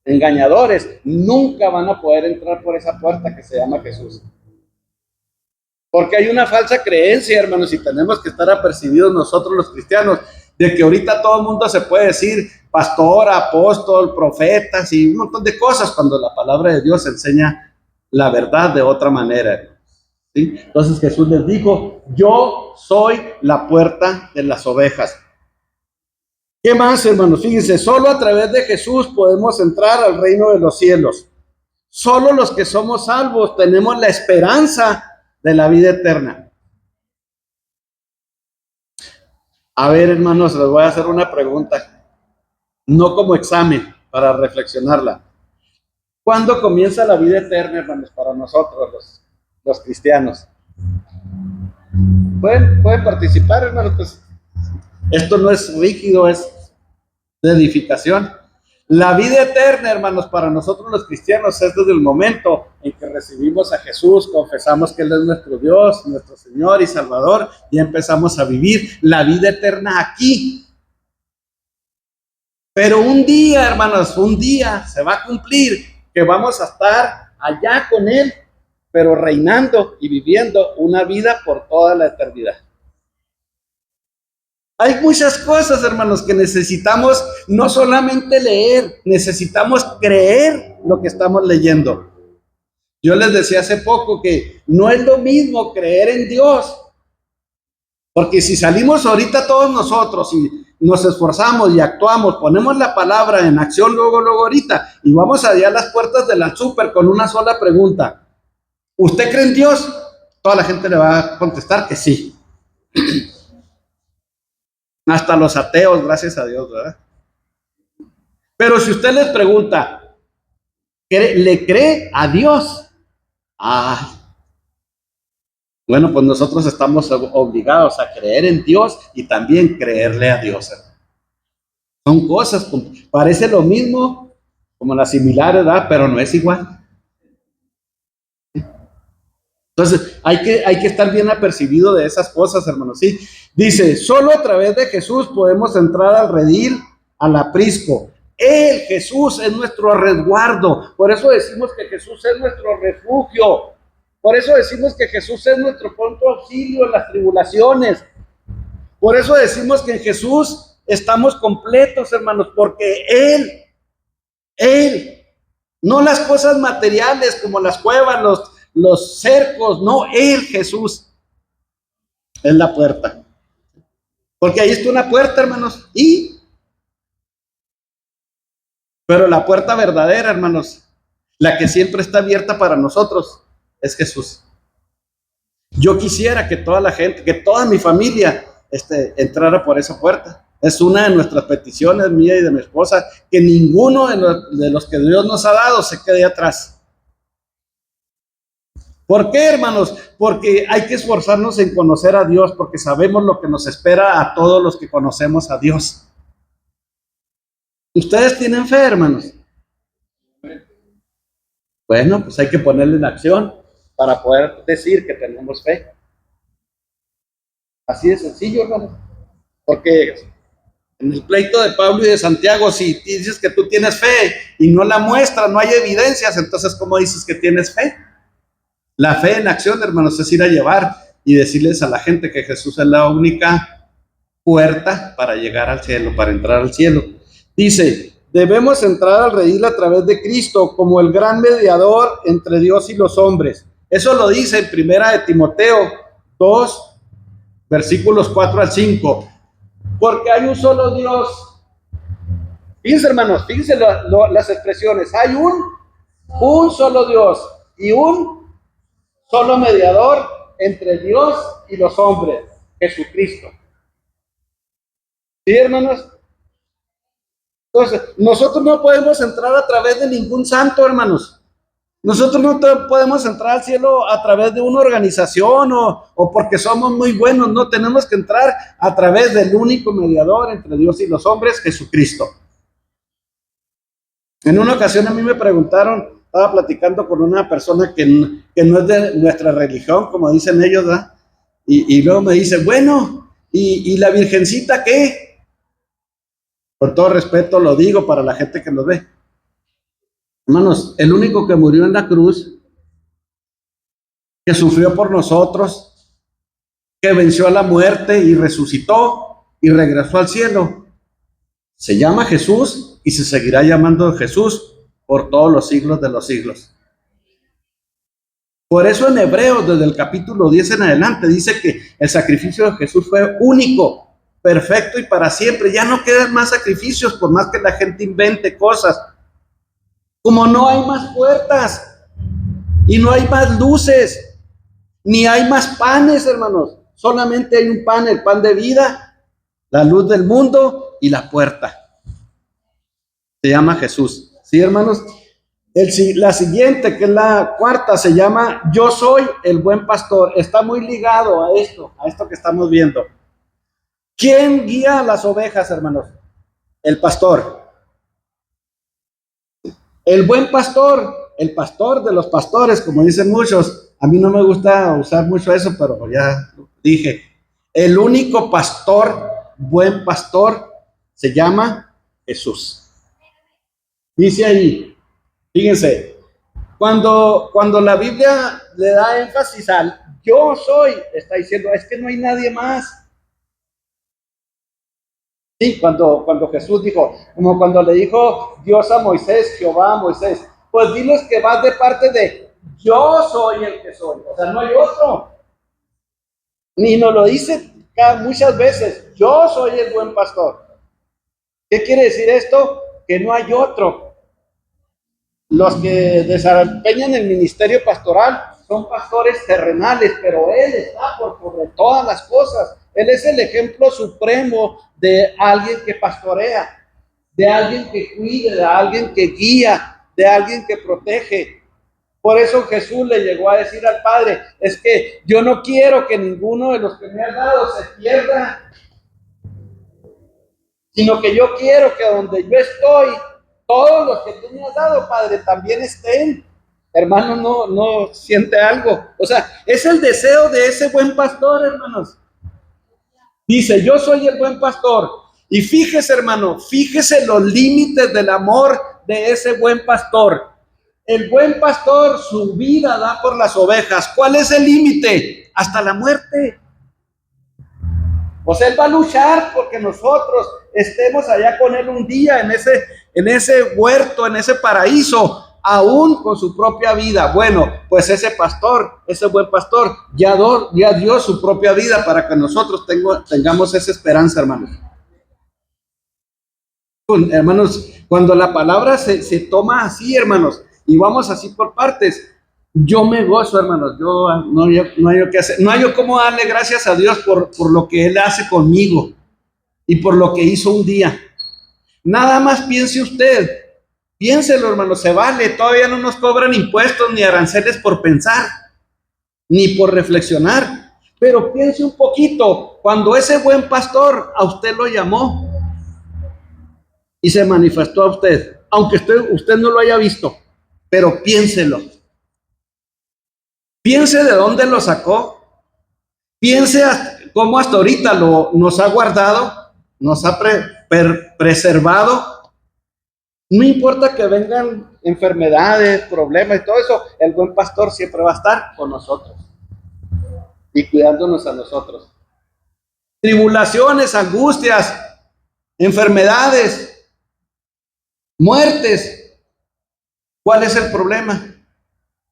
engañadores, nunca van a poder entrar por esa puerta que se llama Jesús. Porque hay una falsa creencia, hermanos, y tenemos que estar apercibidos nosotros los cristianos, de que ahorita todo el mundo se puede decir pastor, apóstol, profetas y un montón de cosas, cuando la palabra de Dios enseña la verdad de otra manera. ¿Sí? Entonces Jesús les dijo, yo soy la puerta de las ovejas. ¿Qué más, hermanos? Fíjense, solo a través de Jesús podemos entrar al reino de los cielos. Solo los que somos salvos tenemos la esperanza de la vida eterna. A ver, hermanos, les voy a hacer una pregunta, no como examen, para reflexionarla. ¿Cuándo comienza la vida eterna, hermanos, para nosotros, los cristianos? ¿Pueden participar, hermanos? Pues esto no es rígido, es de edificación. La vida eterna, hermanos, para nosotros los cristianos es desde el momento en que recibimos a Jesús, confesamos que Él es nuestro Dios, nuestro Señor y Salvador, y empezamos a vivir la vida eterna aquí. Pero un día, hermanos, un día se va a cumplir que vamos a estar allá con Él, pero reinando y viviendo una vida por toda la eternidad. Hay muchas cosas, hermanos, que necesitamos no solamente leer, necesitamos creer lo que estamos leyendo. Yo les decía hace poco que no es lo mismo creer en Dios, porque si salimos ahorita todos nosotros y nos esforzamos y actuamos, ponemos la palabra en acción luego ahorita y vamos allá a las puertas de la súper con una sola pregunta. ¿Usted cree en Dios? Toda la gente le va a contestar que sí. Hasta los ateos, gracias a Dios, ¿verdad? Pero si usted les pregunta, ¿le cree a Dios? Ah, bueno, pues nosotros estamos obligados a creer en Dios y también creerle a Dios. Son cosas, parece lo mismo, como las similares, ¿verdad? Pero no es igual. Entonces, hay que estar bien apercibido de esas cosas, hermanos. ¿Sí? Dice, solo a través de Jesús podemos entrar al redil, al aprisco. Él, Jesús, es nuestro resguardo. Por eso decimos que Jesús es nuestro refugio. Por eso decimos que Jesús es nuestro pronto auxilio en las tribulaciones. Por eso decimos que en Jesús estamos completos, hermanos, porque Él, no las cosas materiales como las cuevas, los cercos, no, Él, Jesús, es la puerta. Porque ahí está una puerta, hermanos, pero la puerta verdadera, hermanos, la que siempre está abierta para nosotros, es Jesús. Yo quisiera que toda la gente, que toda mi familia entrara por esa puerta. Es una de nuestras peticiones, mía y de mi esposa, que ninguno de los que Dios nos ha dado se quede atrás. ¿Por qué, hermanos? Porque hay que esforzarnos en conocer a Dios, porque sabemos lo que nos espera a todos los que conocemos a Dios. ¿Ustedes tienen fe, hermanos? Bueno, pues hay que ponerle en acción para poder decir que tenemos fe. Así de sencillo, hermanos. Porque en el pleito de Pablo y de Santiago, si dices que tú tienes fe y no la muestras, no hay evidencias, entonces ¿cómo dices que tienes fe? La fe en acción, hermanos, es ir a llevar y decirles a la gente que Jesús es la única puerta para llegar al cielo, para entrar al cielo. Dice, debemos entrar al redil a través de Cristo como el gran mediador entre Dios y los hombres. Eso lo dice en primera de Timoteo 2, versículos 4 al 5. Porque hay un solo Dios. Fíjense, hermanos, fíjense las expresiones. Hay un solo Dios y un solo mediador entre Dios y los hombres, Jesucristo. ¿Sí, hermanos? Entonces, nosotros no podemos entrar a través de ningún santo, hermanos. Nosotros no podemos entrar al cielo a través de una organización o porque somos muy buenos. No, tenemos que entrar a través del único mediador entre Dios y los hombres, Jesucristo. En una ocasión a mí me preguntaron, estaba platicando con una persona que no es de nuestra religión, como dicen ellos, ¿verdad? Y luego me dice, bueno, ¿y la Virgencita qué? Con todo respeto lo digo para la gente que nos ve. Hermanos, el único que murió en la cruz, que sufrió por nosotros, que venció a la muerte y resucitó y regresó al cielo, se llama Jesús y se seguirá llamando Jesús por todos los siglos de los siglos. Por eso en Hebreos, desde el capítulo 10 en adelante, dice que el sacrificio de Jesús fue único, perfecto y para siempre. Ya no quedan más sacrificios, por más que la gente invente cosas. Como no hay más puertas y no hay más luces, ni hay más panes, hermanos. Solamente hay un pan, el pan de vida, la luz del mundo y la puerta. Se llama Jesús. ¿Sí, hermanos? La siguiente, que es la cuarta, se llama Yo soy el buen pastor. Está muy ligado a esto que estamos viendo. ¿Quién guía a las ovejas, hermanos? El pastor. El buen pastor, el pastor de los pastores, como dicen muchos. A mí no me gusta usar mucho eso, pero ya dije. El único pastor, buen pastor, se llama Jesús. Dice ahí, fíjense, cuando la Biblia le da énfasis al yo soy, está diciendo, es que no hay nadie más. Sí, cuando Jesús dijo, como cuando le dijo Dios a Moisés, Jehová a Moisés, pues diles que vas de parte de yo soy el que soy, o sea, no hay otro. Ni nos lo dice muchas veces, yo soy el buen pastor. ¿Qué quiere decir esto? Que no hay otro. Los que desempeñan el ministerio pastoral son pastores terrenales, pero Él está por sobre todas las cosas. Él es el ejemplo supremo de alguien que pastorea, de alguien que cuida, de alguien que guía, de alguien que protege. Por eso Jesús le llegó a decir al Padre, es que yo no quiero que ninguno de los que me has dado se pierda, sino que yo quiero que donde yo estoy, todos los que tú me has dado, Padre, también estén. Hermano, no siente algo. O sea, es el deseo de ese buen pastor, hermanos. Dice, yo soy el buen pastor. Y fíjese, hermano, fíjese los límites del amor de ese buen pastor. El buen pastor su vida da por las ovejas. ¿Cuál es el límite? Hasta la muerte. O sea, Él va a luchar porque nosotros estemos allá con Él un día en ese huerto, en ese paraíso, aún con su propia vida. Bueno, pues ese pastor, ese buen pastor, ya dio su propia vida para que nosotros tengamos esa esperanza, hermanos. Hermanos, cuando la palabra se toma así, hermanos, y vamos así por partes, yo me gozo, hermanos. Yo no hay que hacer, no hay cómo darle gracias a Dios por lo que Él hace conmigo y por lo que hizo un día. Nada más piense usted, piénselo, hermanos, se vale. Todavía no nos cobran impuestos ni aranceles por pensar, ni por reflexionar. Pero piense un poquito, cuando ese buen pastor a usted lo llamó y se manifestó a usted, aunque usted no lo haya visto, pero piénselo. Piense de dónde lo sacó. Piense cómo hasta ahorita nos ha guardado, nos ha preservado. No importa que vengan enfermedades, problemas y todo eso, el buen pastor siempre va a estar con nosotros y cuidándonos a nosotros. Tribulaciones, angustias, enfermedades, muertes. ¿Cuál es el problema?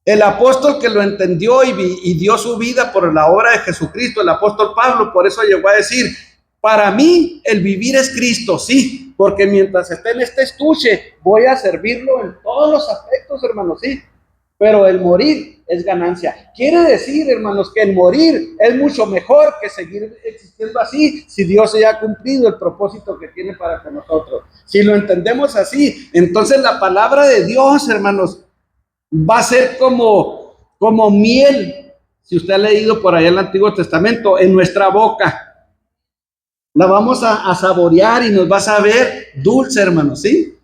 El apóstol que lo entendió y dio su vida por la obra de Jesucristo, el apóstol Pablo, por eso llegó a decir, para mí el vivir es Cristo, sí, porque mientras esté en este estuche, voy a servirlo en todos los aspectos, hermanos, sí, pero el morir es ganancia. Quiere decir, hermanos, que el morir es mucho mejor que seguir existiendo así, si Dios ya ha cumplido el propósito que tiene para con nosotros. Si lo entendemos así, entonces la palabra de Dios, hermanos, Va a ser como miel, si usted ha leído por ahí el Antiguo Testamento, en nuestra boca. La vamos a saborear y nos va a saber dulce, hermanos, ¿sí?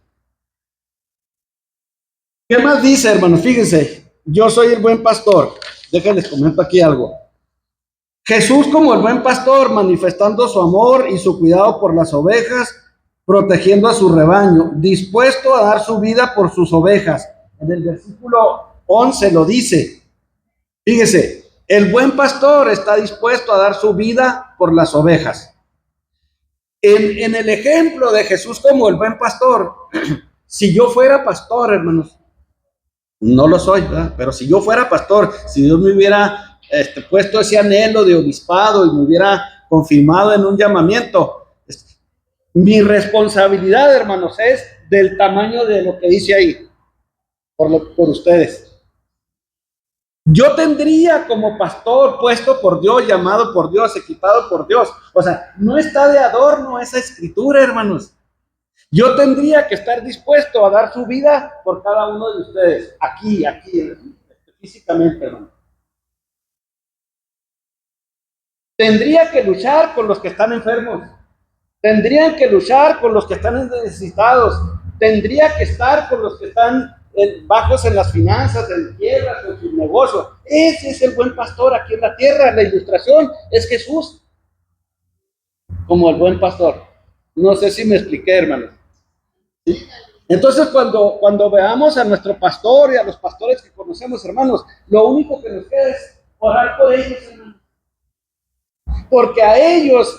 ¿Qué más dice, hermanos? Fíjense, yo soy el buen pastor. Déjenles comento aquí algo. Jesús como el buen pastor, manifestando su amor y su cuidado por las ovejas, protegiendo a su rebaño, dispuesto a dar su vida por sus ovejas. En el versículo 11 lo dice. Fíjese, el buen pastor está dispuesto a dar su vida por las ovejas. En el ejemplo de Jesús como el buen pastor, si yo fuera pastor, hermanos, no lo soy, ¿verdad? Pero si yo fuera pastor, si Dios me hubiera puesto ese anhelo de obispado y me hubiera confirmado en un llamamiento, mi responsabilidad, hermanos, es del tamaño de lo que dice ahí, por ustedes. Yo tendría como pastor puesto por Dios, llamado por Dios, equipado por Dios. O sea, no está de adorno esa escritura, hermanos. Yo tendría que estar dispuesto a dar su vida por cada uno de ustedes, aquí, físicamente, hermano. Tendría que luchar con los que están enfermos. Tendrían que luchar con los que están necesitados. Tendría que estar con los que están bajos en las finanzas, en tierras, en sus negocios. Ese es el buen pastor aquí en la tierra. La ilustración es Jesús como el buen pastor. No sé si me expliqué, hermanos. ¿Sí? Entonces, cuando veamos a nuestro pastor y a los pastores que conocemos, hermanos, lo único que nos queda es orar por ellos, hermanos. Porque a ellos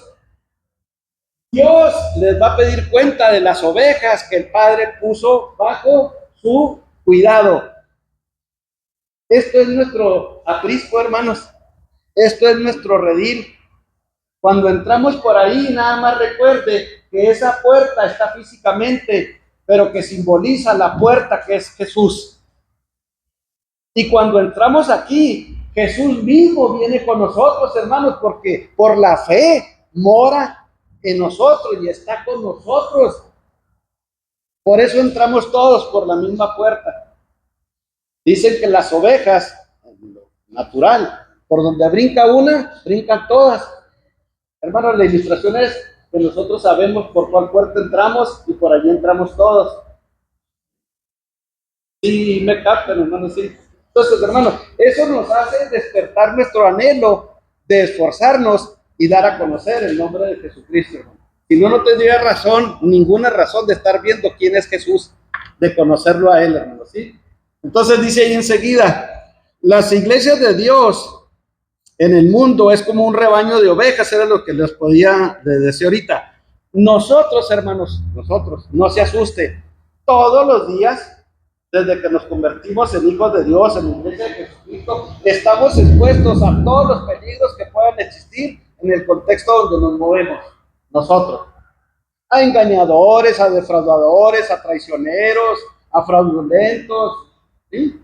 Dios les va a pedir cuenta de las ovejas que el Padre puso bajo su cuidado. Esto es nuestro aprisco, hermanos. Esto es nuestro redil. Cuando entramos por ahí, nada más recuerde que esa puerta está físicamente, pero que simboliza la puerta que es Jesús. Y cuando entramos aquí, Jesús mismo viene con nosotros, hermanos, porque por la fe mora en nosotros y está con nosotros. Por eso entramos todos por la misma puerta. Dicen que las ovejas, natural, por donde brinca una, brincan todas. Hermanos, la ilustración es que nosotros sabemos por cuál puerta entramos y por allí entramos todos. Sí, me captan, hermanos, sí. Entonces, hermanos, eso nos hace despertar nuestro anhelo de esforzarnos y dar a conocer el nombre de Jesucristo, hermano. Si no, no tendría razón, ninguna razón de estar viendo quién es Jesús, de conocerlo a él, hermano, ¿sí? Entonces dice ahí enseguida, las iglesias de Dios en el mundo es como un rebaño de ovejas, era lo que les podía decir ahorita. Nosotros, hermanos, no se asuste, todos los días, desde que nos convertimos en hijos de Dios, en la iglesia de Jesucristo, estamos expuestos a todos los peligros que puedan existir en el contexto donde nos movemos, nosotros. A engañadores, a defraudadores, a traicioneros, a fraudulentos, ¿sí?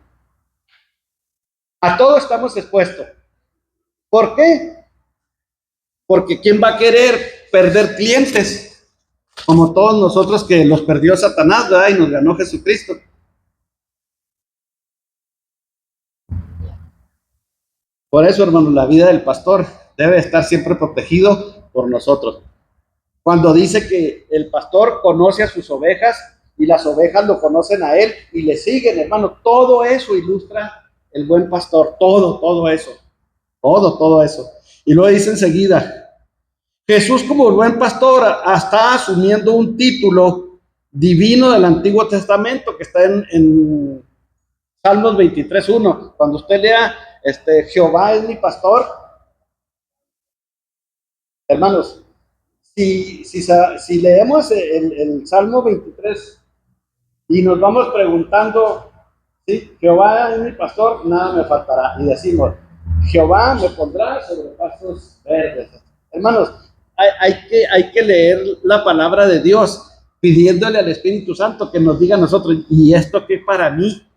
A todo estamos expuestos. ¿Por qué? Porque ¿quién va a querer perder clientes? Como todos nosotros que los perdió Satanás, ¿verdad? Y nos ganó Jesucristo. Por eso, hermano, la vida del pastor debe estar siempre protegido por nosotros. Cuando dice que el pastor conoce a sus ovejas y las ovejas lo conocen a él y le siguen, hermano, todo eso ilustra el buen pastor, todo eso, todo eso. Y luego dice enseguida, Jesús como el buen pastor está asumiendo un título divino del Antiguo Testamento que está en Salmos 23:1. Cuando usted lea Jehová es mi pastor, hermanos, si leemos el Salmo 23 y nos vamos preguntando, ¿sí? Jehová es mi pastor, nada me faltará. Y decimos, Jehová me pondrá sobre pastos verdes. Hermanos, hay que leer la palabra de Dios, pidiéndole al Espíritu Santo que nos diga a nosotros, ¿y esto qué para mí?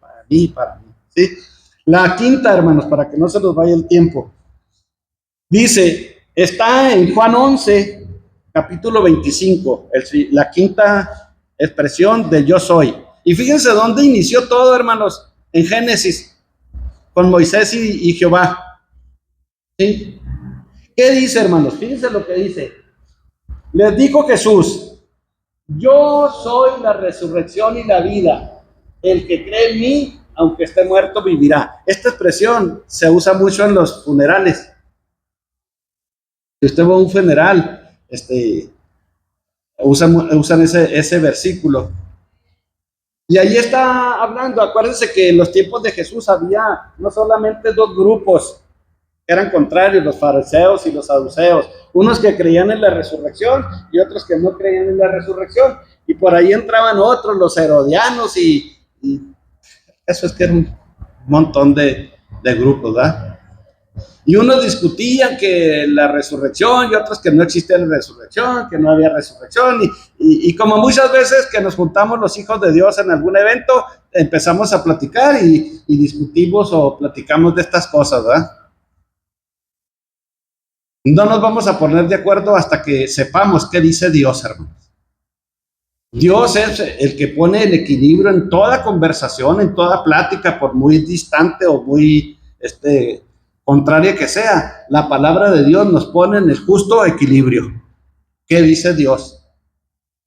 Para mí, ¿sí? La quinta, hermanos, para que no se nos vaya el tiempo. Dice, está en Juan 11, capítulo 25, la quinta expresión de yo soy. Y fíjense dónde inició todo, hermanos. en Génesis, con Moisés y Jehová. ¿Sí? ¿Qué dice, hermanos? Fíjense lo que dice. Les dijo Jesús: yo soy la resurrección y la vida. El que cree en mí, aunque esté muerto, vivirá. Esta expresión se usa mucho en los funerales. Si usted va a un funeral, usan ese versículo. Y ahí está hablando. Acuérdense que en los tiempos de Jesús había no solamente dos grupos que eran contrarios, los fariseos y los saduceos, unos que creían en la resurrección y otros que no creían en la resurrección, y por ahí entraban otros, los herodianos, y eso es que era un montón de grupos, ¿verdad? Y unos discutían que la resurrección y otros que no existía la resurrección, que no había resurrección. Y como muchas veces que nos juntamos los hijos de Dios en algún evento, empezamos a platicar y discutimos o platicamos de estas cosas, ¿verdad? No nos vamos a poner de acuerdo hasta que sepamos qué dice Dios, hermanos. Dios es el que pone el equilibrio en toda conversación, en toda plática, por muy distante o muy contraria que sea. La palabra de Dios nos pone en el justo equilibrio. ¿Qué dice Dios?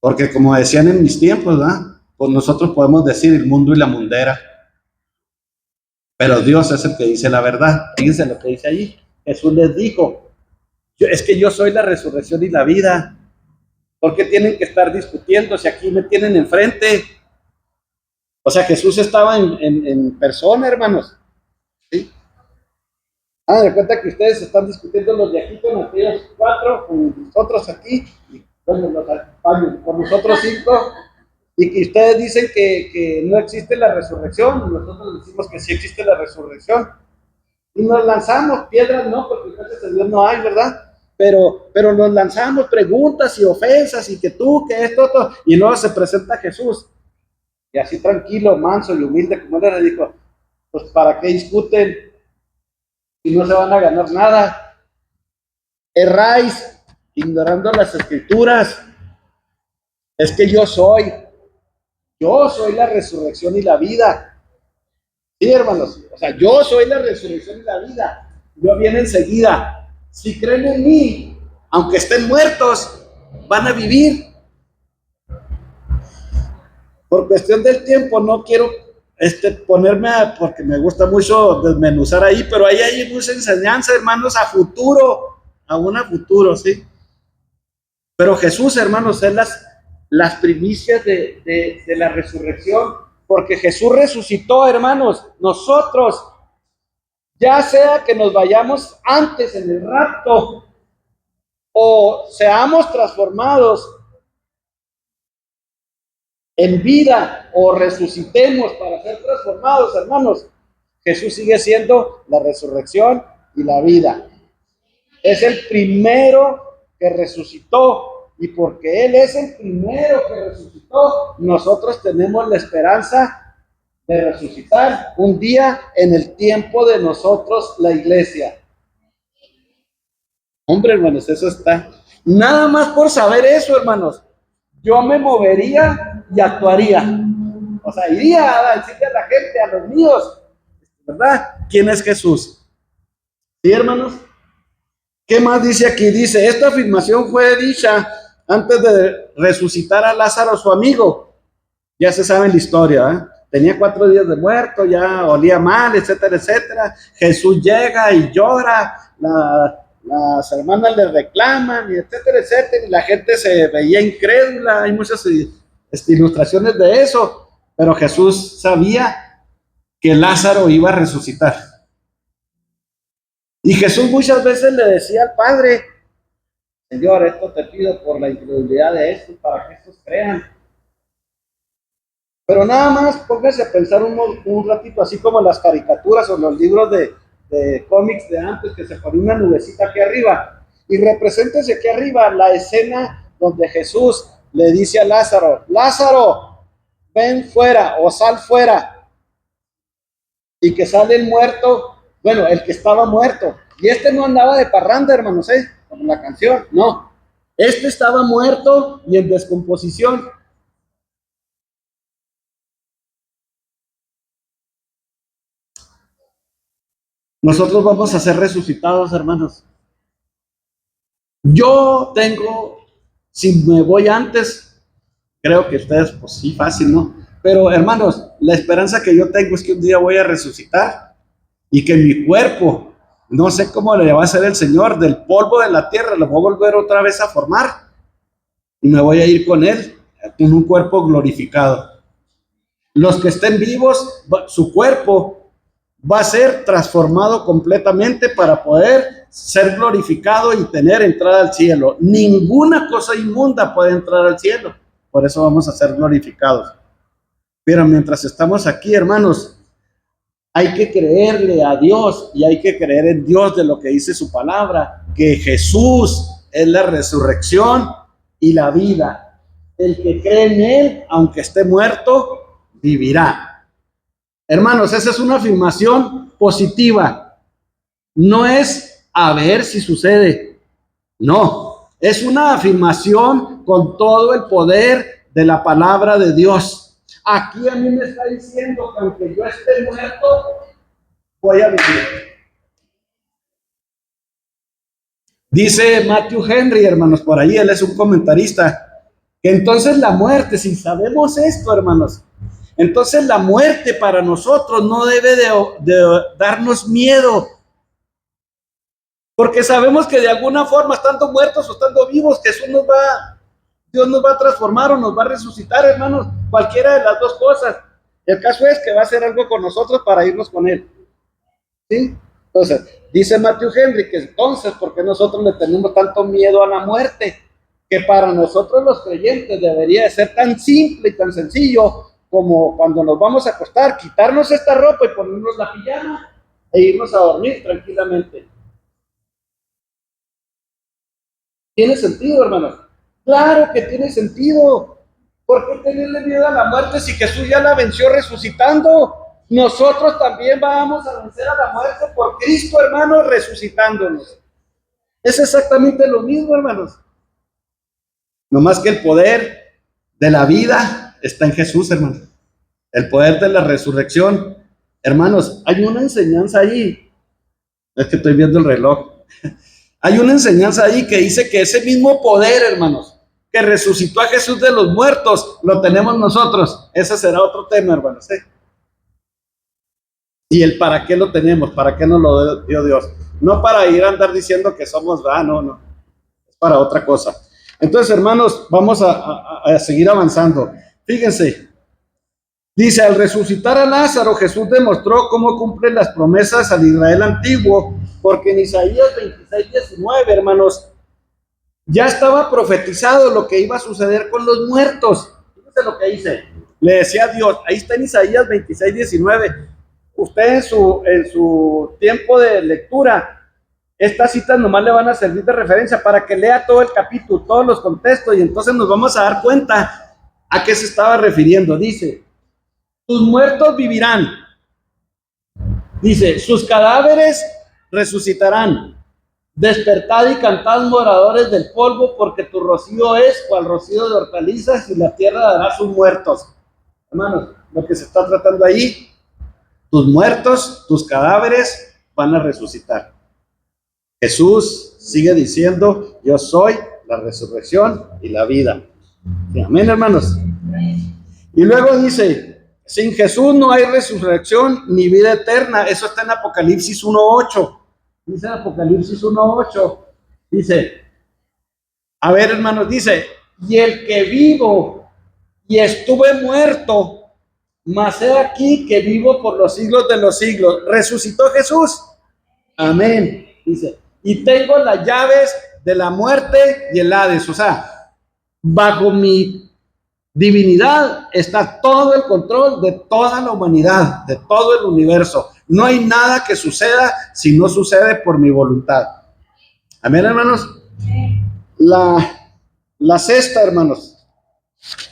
Porque como decían en mis tiempos, ¿verdad? Pues nosotros podemos decir el mundo y la mundera, pero Dios es el que dice la verdad. Fíjense lo que dice allí. Jesús les dijo: es que yo soy la resurrección y la vida. ¿Por qué tienen que estar discutiendo si aquí me tienen enfrente? O sea, Jesús estaba en persona, hermanos. ¿Sí? De cuenta que ustedes están discutiendo los de aquí con aquellos 4, con nosotros aquí, y bueno, con nosotros 5, y que ustedes dicen que no existe la resurrección, y nosotros decimos que sí existe la resurrección. Y nos lanzamos piedras, no, porque gracias a Dios no hay, ¿verdad? Pero nos lanzamos preguntas y ofensas y que tú, que esto, todo. Y luego se presenta Jesús. Y así tranquilo, manso y humilde, como él le dijo: pues ¿para qué discuten y no se van a ganar nada? Erráis ignorando las escrituras. Es que yo soy la resurrección y la vida. Sí, hermanos, o sea, yo soy la resurrección y la vida. Yo viene enseguida. Si creen en mí, aunque estén muertos, van a vivir. Por cuestión del tiempo, no quiero ponerme porque me gusta mucho desmenuzar ahí, pero ahí hay mucha enseñanza, hermanos, a futuro, aún a futuro, ¿sí? Pero Jesús, hermanos, es las primicias de la resurrección, porque Jesús resucitó, hermanos. Nosotros, ya sea que nos vayamos antes en el rapto o seamos transformados en vida o resucitemos para ser transformados, hermanos, Jesús sigue siendo la resurrección y la vida. Es el primero que resucitó, y porque Él es el primero que resucitó, nosotros tenemos la esperanza de resucitar un día en el tiempo de nosotros, la iglesia. Hombre, hermanos, eso está. Nada más por saber eso, hermanos, yo me movería y actuaría. O sea, iría a decirle a la gente, a los míos, ¿verdad? ¿Quién es Jesús? ¿Sí, hermanos? ¿Qué más dice aquí? Dice: esta afirmación fue dicha antes de resucitar a Lázaro, su amigo. Ya se sabe la historia, ¿eh? Tenía 4 días de muerto, ya olía mal, etcétera, etcétera. Jesús llega y llora, las hermanas le reclaman, y etcétera, etcétera, y la gente se veía incrédula. Hay muchas ilustraciones de eso, pero Jesús sabía que Lázaro iba a resucitar. Y Jesús muchas veces le decía al Padre: Señor, esto te pido por la incredulidad de estos, para que estos crean. Pero nada más póngase a pensar un ratito, así como las caricaturas o los libros de cómics de antes, que se ponía una nubecita aquí arriba. Y represéntese aquí arriba la escena donde Jesús le dice a Lázaro: Lázaro, ven fuera o sal fuera. Y que sale el muerto, bueno, el que estaba muerto. Y no andaba de parranda, hermanos, como la canción, no. Estaba muerto y en descomposición. Nosotros vamos a ser resucitados, hermanos. Yo tengo, si me voy antes, creo que ustedes, pues sí, fácil, ¿no? Pero hermanos, la esperanza que yo tengo es que un día voy a resucitar y que mi cuerpo, no sé cómo le va a hacer el Señor, del polvo de la tierra, lo voy a volver otra vez a formar y me voy a ir con Él, en un cuerpo glorificado. Los que estén vivos, su cuerpo va a ser transformado completamente para poder ser glorificado y tener entrada al cielo. Ninguna cosa inmunda puede entrar al cielo. Por eso vamos a ser glorificados. Pero mientras estamos aquí, hermanos, hay que creerle a Dios y hay que creer en Dios de lo que dice su palabra, que Jesús es la resurrección y la vida. El que cree en Él, aunque esté muerto, vivirá. Hermanos, esa es una afirmación positiva. No es a ver si sucede. No, es una afirmación con todo el poder de la palabra de Dios. Aquí a mí me está diciendo que aunque yo esté muerto, voy a vivir. Dice Matthew Henry, hermanos, por ahí, él es un comentarista, que entonces la muerte, si sabemos esto, hermanos, entonces la muerte para nosotros no debe de darnos miedo, porque sabemos que de alguna forma, estando muertos o estando vivos, Dios nos va a transformar o nos va a resucitar, hermanos, cualquiera de las dos cosas. El caso es que va a hacer algo con nosotros para irnos con Él. ¿Sí? Entonces, dice Matthew Henry que entonces, ¿por qué nosotros le tenemos tanto miedo a la muerte? Que para nosotros los creyentes debería de ser tan simple y tan sencillo como cuando nos vamos a acostar, quitarnos esta ropa y ponernos la pijama e irnos a dormir tranquilamente. ¿Tiene sentido, hermanos? Claro que tiene sentido. ¿Por qué tenerle miedo a la muerte si Jesús ya la venció resucitando? Nosotros también vamos a vencer a la muerte por Cristo, hermanos, resucitándonos. Es exactamente lo mismo, hermanos. No más que el poder de la vida está en Jesús, hermanos. El poder de la resurrección. Hermanos, hay una enseñanza ahí. Es que estoy viendo el reloj. Hay una enseñanza ahí que dice que ese mismo poder, hermanos, que resucitó a Jesús de los muertos, lo tenemos nosotros. Ese será otro tema, hermanos. Y el para qué lo tenemos, para qué nos lo dio Dios. No para ir a andar diciendo que somos, no. Es para otra cosa. Entonces, hermanos, vamos a seguir avanzando. Fíjense. Dice, al resucitar a Lázaro, Jesús demostró cómo cumple las promesas al Israel antiguo, porque en Isaías 26:19, hermanos, ya estaba profetizado lo que iba a suceder con los muertos. Fíjense lo que dice. Le decía a Dios, ahí está en Isaías 26:19. Usted en su tiempo de lectura, estas citas nomás le van a servir de referencia para que lea todo el capítulo, todos los contextos, y entonces nos vamos a dar cuenta a qué se estaba refiriendo. Dice, tus muertos vivirán. Dice, sus cadáveres resucitarán. Despertad y cantad, moradores del polvo, porque tu rocío es cual rocío de hortalizas y la tierra dará sus muertos. Hermanos, lo que se está tratando ahí, tus muertos, tus cadáveres van a resucitar. Jesús sigue diciendo, yo soy la resurrección y la vida. ¿Sí? Amén, hermanos. Y luego dice, sin Jesús no hay resurrección ni vida eterna. Eso está en Apocalipsis 1:8. Dice Apocalipsis 1:8. Dice, a ver, hermanos, dice, y el que vivo y estuve muerto, mas he aquí que vivo por los siglos de los siglos. ¿Resucitó Jesús? Amén. Dice, y tengo las llaves de la muerte y el Hades. O sea, bajo mi divinidad está todo el control de toda la humanidad, de todo el universo. No hay nada que suceda si no sucede por mi voluntad. Amén, hermanos. La sexta, hermanos.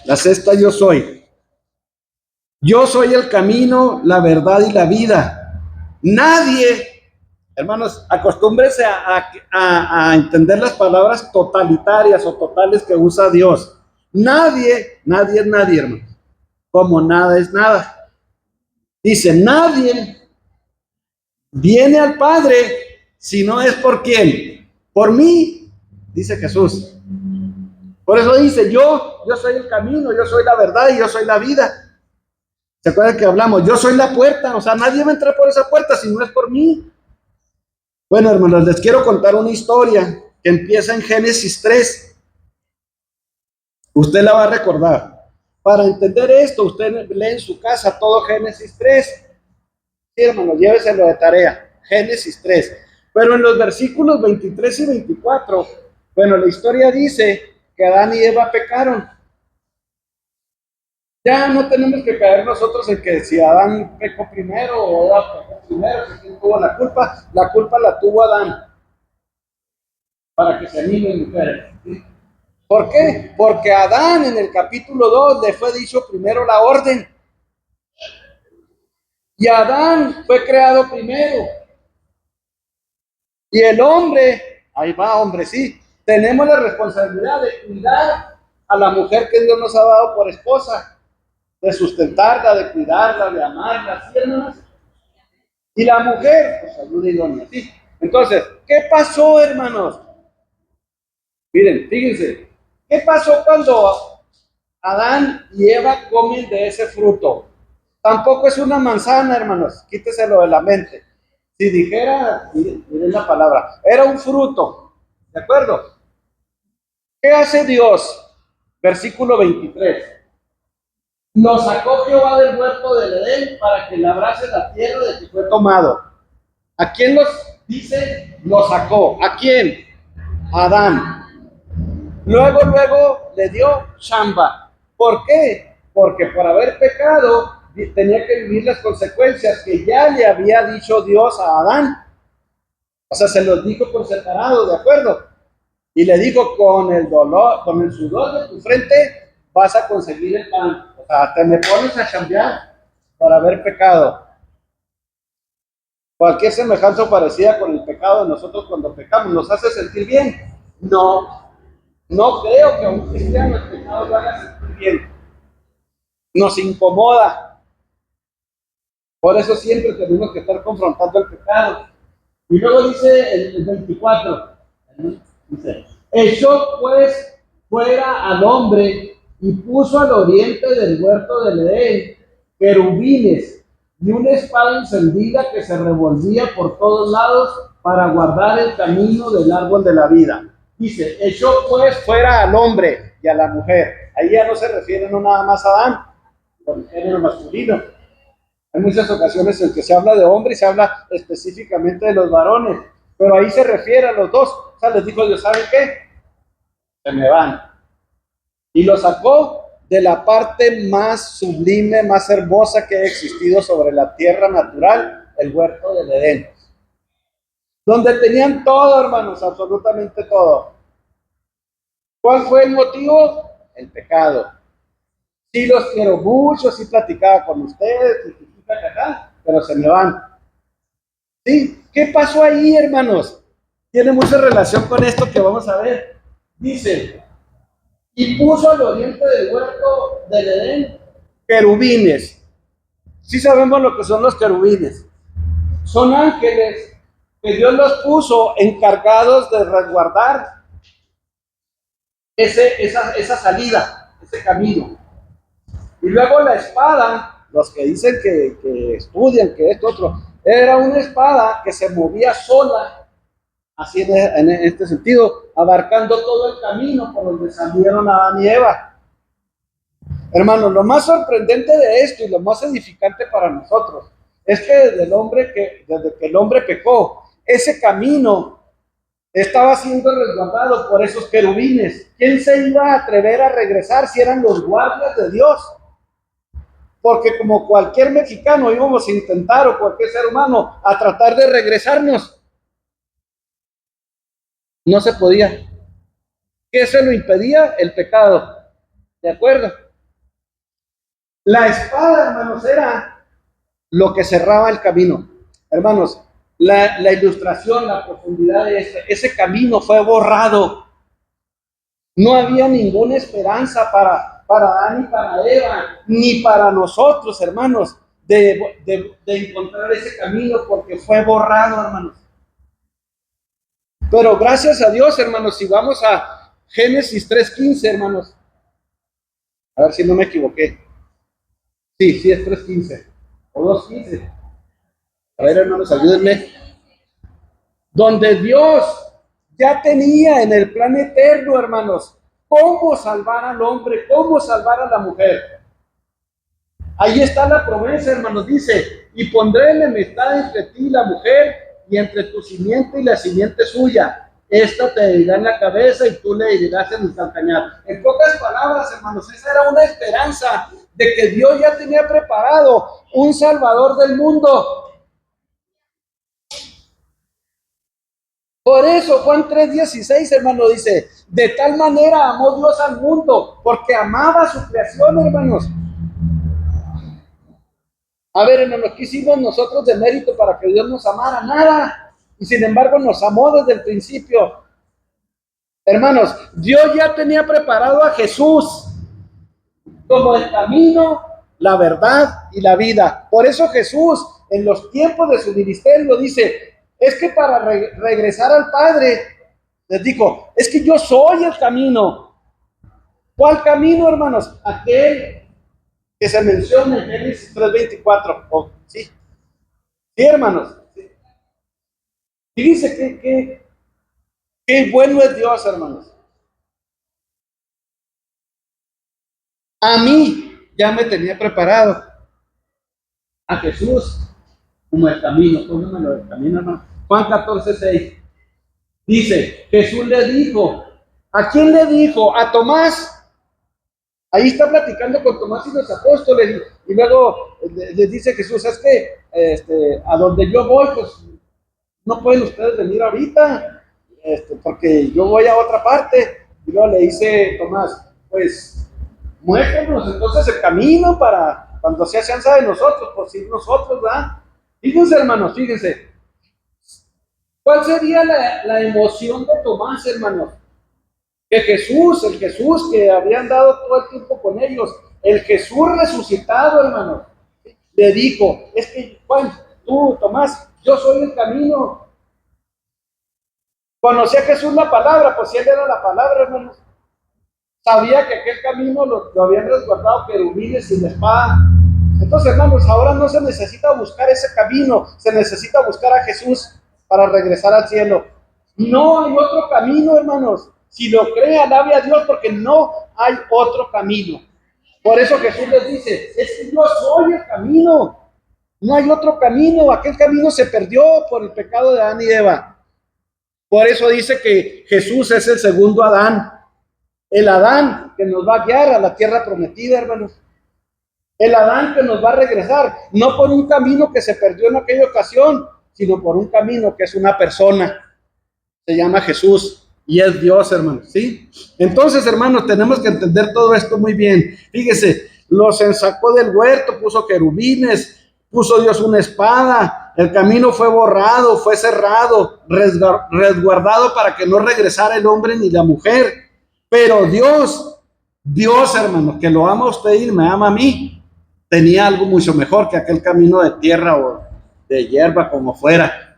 La sexta yo soy. Yo soy el camino, la verdad y la vida. Nadie, hermanos, acostúmbrense a entender las palabras totalitarias o totales que usa Dios. Nadie es nadie, hermanos. Como nada es nada. Dice, nadie viene al Padre si no es por quién? Por mí, dice Jesús. Por eso dice, yo soy el camino, yo soy la verdad y yo soy la vida. ¿Se acuerdan que hablamos? Yo soy la puerta, o sea, nadie va a entrar por esa puerta si no es por mí. Bueno, hermanos, les quiero contar una historia que empieza en Génesis 3. Usted la va a recordar. Para entender esto, usted lee en su casa todo Génesis 3. Sí, hermanos, lléveselo de tarea. Génesis 3. Pero en los versículos 23 y 24, bueno, la historia dice que Adán y Eva pecaron. Ya no tenemos que caer nosotros en que si Adán pecó primero o Eva pecó primero, que quién tuvo la culpa la tuvo Adán. Para que se animen mujeres. ¿Por qué? Porque a Adán en el capítulo 2 le fue dicho primero la orden. Y Adán fue creado primero. Y el hombre, ahí va hombre, sí, tenemos la responsabilidad de cuidar a la mujer que Dios nos ha dado por esposa, de sustentarla, de cuidarla, de amarla, ¿sí, hermanos? Y la mujer, pues ayuda idónea, ¿sí? Entonces, ¿qué pasó, hermanos? Miren, fíjense, ¿qué pasó cuando Adán y Eva comen de ese fruto? Tampoco es una manzana, hermanos, quíteselo de la mente. Si dijera, miren la palabra, era un fruto, ¿de acuerdo? ¿Qué hace Dios? Versículo 23. Lo sacó Jehová del huerto del Edén para que labrase la tierra de que fue tomado. ¿A quién los dice? Lo sacó. ¿A quién? A Adán. Luego le dio chamba. ¿Por qué? Porque por haber pecado tenía que vivir las consecuencias que ya le había dicho Dios a Adán. O sea, se los dijo por separado, ¿de acuerdo? Y le dijo, con el dolor, con el sudor de tu frente vas a conseguir el pan. O sea, te me pones a chambear por haber pecado. Cualquier semejanza parecida con el pecado de nosotros cuando pecamos, ¿nos hace sentir bien? No, no creo que a un cristiano el pecado lo haga sentir bien. Nos incomoda. Por eso siempre tenemos que estar confrontando el pecado. Y luego dice el 24, dice, echó pues fuera al hombre y puso al oriente del huerto del Edén querubines y una espada encendida que se revolvía por todos lados para guardar el camino del árbol de la vida. Dice, echó pues fuera al hombre y a la mujer. Ahí ya no se refiere no nada más a Adán, por el género masculino. Hay muchas ocasiones en que se habla de hombre y se habla específicamente de los varones, pero ahí se refiere a los dos. O sea, les dijo Dios, ¿saben qué? Se me van. Y lo sacó de la parte más sublime, más hermosa que ha existido sobre la tierra natural, el huerto del Edén. Donde tenían todo, hermanos, absolutamente todo. ¿Cuál fue el motivo? El pecado. Sí los quiero mucho, sí platicaba con ustedes, pero se me van. ¿Sí? ¿Qué pasó ahí, hermanos? Tiene mucha relación con esto que vamos a ver. Dice, y puso al oriente del huerto del Edén querubines. Sí sabemos lo que son los querubines. Son ángeles que Dios los puso encargados de resguardar esa salida, ese camino. Y luego la espada, los que dicen que estudian, que esto otro, era una espada que se movía sola, así en este sentido, abarcando todo el camino por donde salieron Adán y Eva. Hermanos, lo más sorprendente de esto y lo más edificante para nosotros es que desde que el hombre pecó, ese camino estaba siendo resguardado por esos querubines. ¿Quién se iba a atrever a regresar si eran los guardias de Dios? Porque como cualquier mexicano íbamos a intentar, o cualquier ser humano, a tratar de regresarnos. No se podía. ¿Qué se lo impedía? El pecado. ¿De acuerdo? La espada, hermanos, era lo que cerraba el camino. Hermanos, la ilustración, la profundidad de ese camino fue borrado. No había ninguna esperanza para Adán y para Eva, ni para nosotros, hermanos. de encontrar ese camino porque fue borrado, hermanos. Pero gracias a Dios, hermanos, si vamos a Génesis 3:15, hermanos, a ver si no me equivoqué. Sí, es 3:15 o 2:15. A ver, hermanos, ayúdenme. Donde Dios ya tenía en el plan eterno, hermanos, cómo salvar al hombre, cómo salvar a la mujer. Ahí está la promesa, hermanos, dice, y pondré enemistad entre ti y la mujer, y entre tu simiente y la simiente suya. Esta te herirá en la cabeza y tú le herirás en el calcañar. En pocas palabras, hermanos, esa era una esperanza de que Dios ya tenía preparado un Salvador del mundo. Por eso Juan 3:16, hermano, dice, de tal manera amó Dios al mundo, porque amaba su creación, hermanos. A ver, hermanos, ¿qué hicimos nosotros de mérito para que Dios nos amara? Nada. Y sin embargo nos amó desde el principio. Hermanos, Dios ya tenía preparado a Jesús como el camino, la verdad y la vida. Por eso Jesús, en los tiempos de su ministerio, dice, es que para regresar al Padre, les dijo, es que yo soy el camino. ¿Cuál camino, hermanos? Aquel que se menciona en Génesis 3:24. Oh, sí, hermanos. Y dice que bueno es Dios, hermanos. A mí ya me tenía preparado a Jesús como el camino. Pónganmelo del camino, hermano. Juan 14:6. Dice, Jesús le dijo, ¿a quién le dijo? A Tomás. Ahí está platicando con Tomás y los apóstoles. Y luego les dice Jesús, es que a donde yo voy, pues no pueden ustedes venir ahorita, porque yo voy a otra parte. Y luego le dice Tomás, pues muéstrenos entonces el camino para cuando sea chance de nosotros, pues ir nosotros, ¿verdad? Fíjense, hermanos, fíjense. ¿Cuál sería la emoción de Tomás, hermanos? Que Jesús, el Jesús que habían dado todo el tiempo con ellos, el Jesús resucitado, hermanos, le dijo, es que Juan, tú, Tomás, yo soy el camino. Conocía Jesús la palabra, pues si él era la palabra, hermanos. Sabía que aquel camino lo habían resguardado querubines y la espada. Entonces, hermanos, ahora no se necesita buscar ese camino, se necesita buscar a Jesús para regresar al cielo. No hay otro camino, hermanos. Si lo cree, alabe a Dios, porque no hay otro camino. Por eso Jesús les dice, es que yo soy el camino. No hay otro camino. Aquel camino se perdió por el pecado de Adán y Eva. Por eso dice que Jesús es el segundo Adán. El Adán que nos va a guiar a la tierra prometida, hermanos. El Adán que nos va a regresar, no por un camino que se perdió en aquella ocasión, sino por un camino que es una persona. Se llama Jesús y es Dios, hermanos, ¿sí? Entonces, hermanos, tenemos que entender todo esto muy bien. Fíjese, los ensacó del huerto, puso querubines, puso Dios una espada, el camino fue borrado, fue cerrado, resguardado para que no regresara el hombre ni la mujer. Pero Dios, hermanos, que lo ama a usted y me ama a mí, tenía algo mucho mejor que aquel camino de tierra o de hierba, como fuera.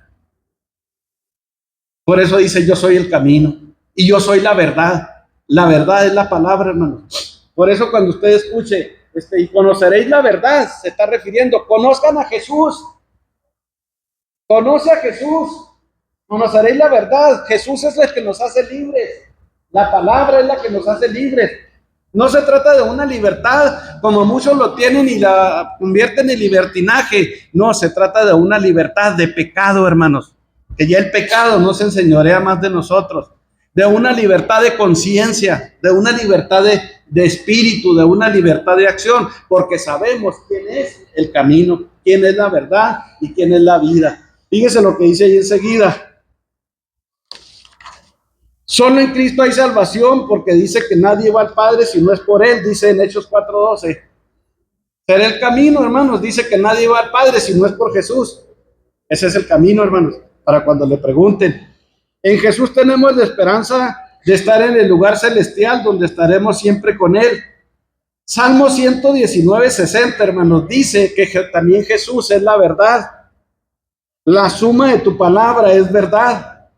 Por eso dice, yo soy el camino y yo soy la verdad. La verdad es la palabra, hermanos. Por eso cuando usted escuche, y conoceréis la verdad, se está refiriendo, conozcan a Jesús. Conoce a Jesús. Conoceréis la verdad. Jesús es el que nos hace libres. La palabra es la que nos hace libres. No se trata de una libertad como muchos lo tienen y la convierten en libertinaje. No, se trata de una libertad de pecado, hermanos. Que ya el pecado no se enseñorea más de nosotros. De una libertad de conciencia, de una libertad de espíritu, de una libertad de acción. Porque sabemos quién es el camino, quién es la verdad y quién es la vida. Fíjese lo que dice ahí enseguida. Solo en Cristo hay salvación, porque dice que nadie va al Padre si no es por Él, dice en Hechos 4:12. Será el camino, hermanos, dice que nadie va al Padre si no es por Jesús. Ese es el camino, hermanos, para cuando le pregunten. En Jesús tenemos la esperanza de estar en el lugar celestial, donde estaremos siempre con Él. Salmo 119:60, hermanos, dice que también Jesús es la verdad. La suma de tu palabra es verdad.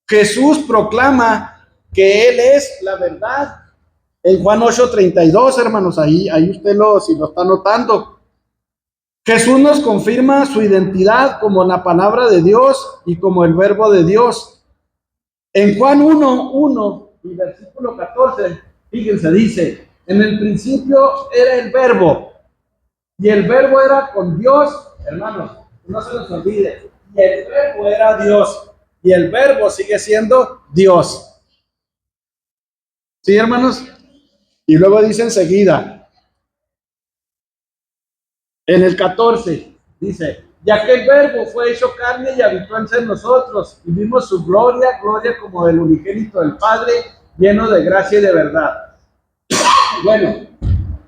Jesús proclama que Él es la verdad. En Juan 8:32, hermanos, ahí usted si lo está notando. Jesús nos confirma su identidad como la palabra de Dios y como el verbo de Dios. En Juan 1:1 y versículo 14, fíjense, dice, en el principio era el verbo, y el verbo era con Dios, hermanos, no se nos olvide, y el verbo era Dios, y el verbo sigue siendo Dios. ¿Sí, hermanos? Y luego dice enseguida, en el 14, dice, ya que el verbo fue hecho carne y habitó entre nosotros, y vimos su gloria, gloria como del unigénito del Padre, lleno de gracia y de verdad. Bueno,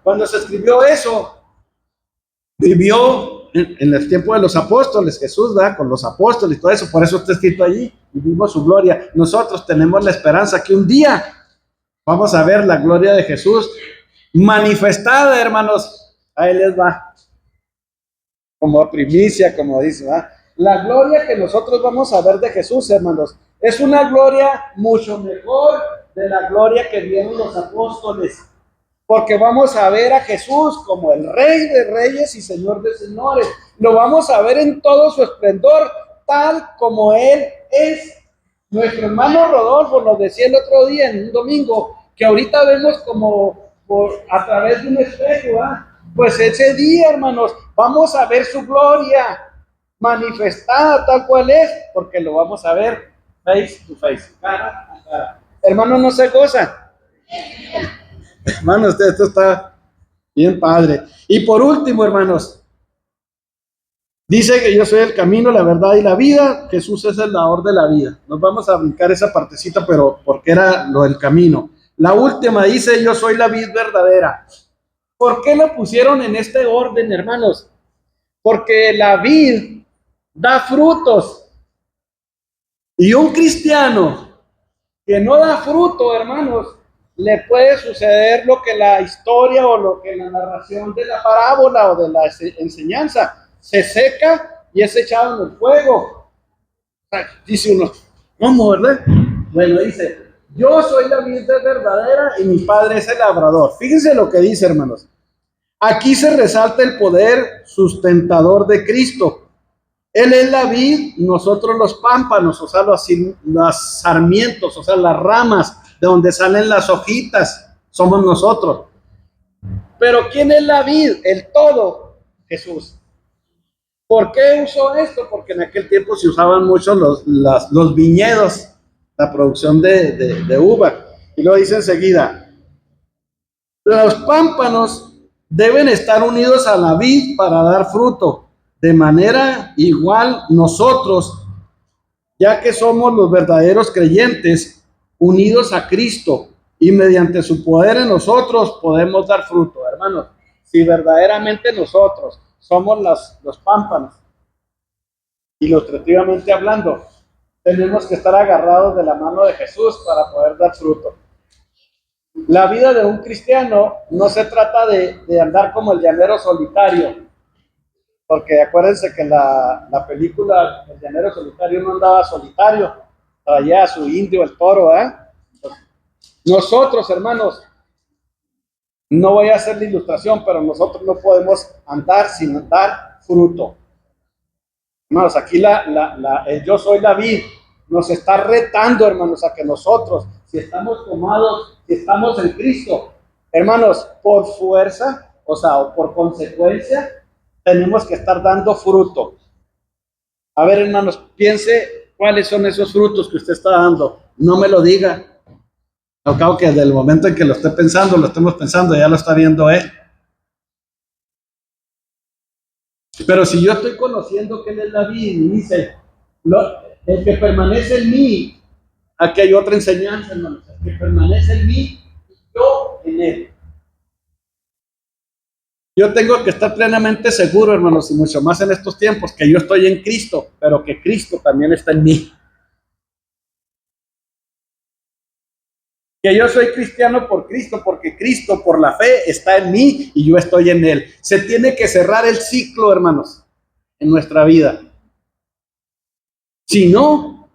cuando se escribió eso, vivió en el tiempo de los apóstoles, Jesús, ¿verdad? Con los apóstoles y todo eso, por eso está escrito allí, y vimos su gloria. Nosotros tenemos la esperanza que un día vamos a ver la gloria de Jesús manifestada, hermanos. Ahí les va, como primicia, como dice, ¿verdad? La gloria que nosotros vamos a ver de Jesús, hermanos, es una gloria mucho mejor de la gloria que vieron los apóstoles. Porque vamos a ver a Jesús como el Rey de Reyes y Señor de Señores. Lo vamos a ver en todo su esplendor, tal como Él es. Nuestro hermano Rodolfo nos decía el otro día, en un domingo, que ahorita vemos como a través de un espejo, ¿eh? Pues ese día, hermanos, vamos a ver su gloria manifestada tal cual es, porque lo vamos a ver face to face, cara a cara. Hermanos, no se gozan. Hermanos, esto está bien padre. Y por último, hermanos, dice que yo soy el camino, la verdad y la vida. Jesús es el dador de la vida. Nos vamos a brincar esa partecita, pero porque era lo del camino. La última dice, yo soy la vid verdadera. ¿Por qué lo pusieron en este orden, hermanos? Porque la vid da frutos. Y un cristiano que no da fruto, hermanos, le puede suceder lo que la historia o lo que la narración de la parábola o de la enseñanza se seca y es echado en el fuego. Dice uno, ¿cómo, verdad? Bueno, dice, yo soy la vid verdadera y mi padre es el labrador. Fíjense lo que dice, hermanos. Aquí se resalta el poder sustentador de Cristo. Él es la vid, nosotros los pámpanos, o sea, los sarmientos, o sea, las ramas de donde salen las hojitas, somos nosotros. Pero ¿quién es la vid? El todo, Jesús. ¿Por qué usó esto? Porque en aquel tiempo se usaban mucho los viñedos, la producción de uva. Y lo dice enseguida, los pámpanos deben estar unidos a la vid para dar fruto. De manera igual nosotros, ya que somos los verdaderos creyentes, unidos a Cristo y mediante su poder en nosotros podemos dar fruto, hermanos. Si verdaderamente nosotros somos los pámpanos, ilustrativamente hablando, tenemos que estar agarrados de la mano de Jesús para poder dar fruto. La vida de un cristiano no se trata de andar como el llanero solitario, porque acuérdense que la película El llanero solitario no andaba solitario, traía a su indio, el toro, ¿eh? Nosotros, hermanos, no voy a hacer la ilustración, pero nosotros no podemos andar sin dar fruto. Hermanos, aquí el yo soy la vid nos está retando, hermanos, a que nosotros, si estamos tomados, si estamos en Cristo, hermanos, por fuerza, o sea, o por consecuencia, tenemos que estar dando fruto. A ver, hermanos, piense cuáles son esos frutos que usted está dando. No me lo diga. Al cabo que desde el momento en que lo esté pensando, lo estemos pensando, ya lo está viendo él. Pero si yo estoy conociendo que él es la vid y dice, el que permanece en mí, aquí hay otra enseñanza, hermanos, el que permanece en mí y yo en él. Yo tengo que estar plenamente seguro, hermanos, y mucho más en estos tiempos, que yo estoy en Cristo, pero que Cristo también está en mí. Que yo soy cristiano por Cristo, porque Cristo por la fe está en mí y yo estoy en Él. Se tiene que cerrar el ciclo, hermanos, en nuestra vida. Si no,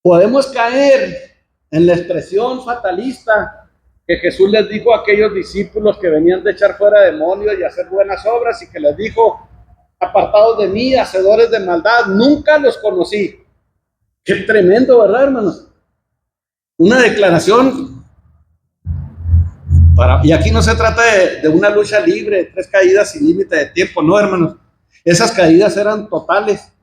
podemos caer en la expresión fatalista que Jesús les dijo a aquellos discípulos que venían de echar fuera demonios y hacer buenas obras, y que les dijo: apartados de mí, hacedores de maldad, nunca los conocí. Qué tremendo, ¿verdad, hermanos? Una declaración y aquí no se trata de una lucha libre, 3 caídas sin límite de tiempo, no, hermanos. Esas caídas eran totales.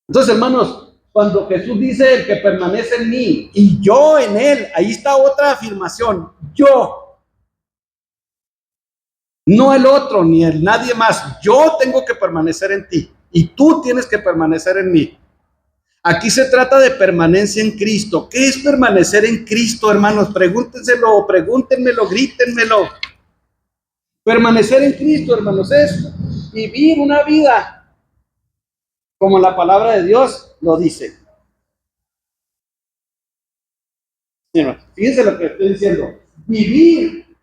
Entonces, hermanos, cuando Jesús dice: el que permanece en mí y yo en él, ahí está otra afirmación: yo, no el otro ni el nadie más. Yo tengo que permanecer en ti y tú tienes que permanecer en mí. Aquí se trata de permanencia en Cristo. ¿Qué es permanecer en Cristo, hermanos? Pregúntenselo, pregúntenmelo, grítenmelo. Permanecer en Cristo, hermanos, es vivir una vida como la palabra de Dios lo dice. Fíjense lo que estoy diciendo. Vivir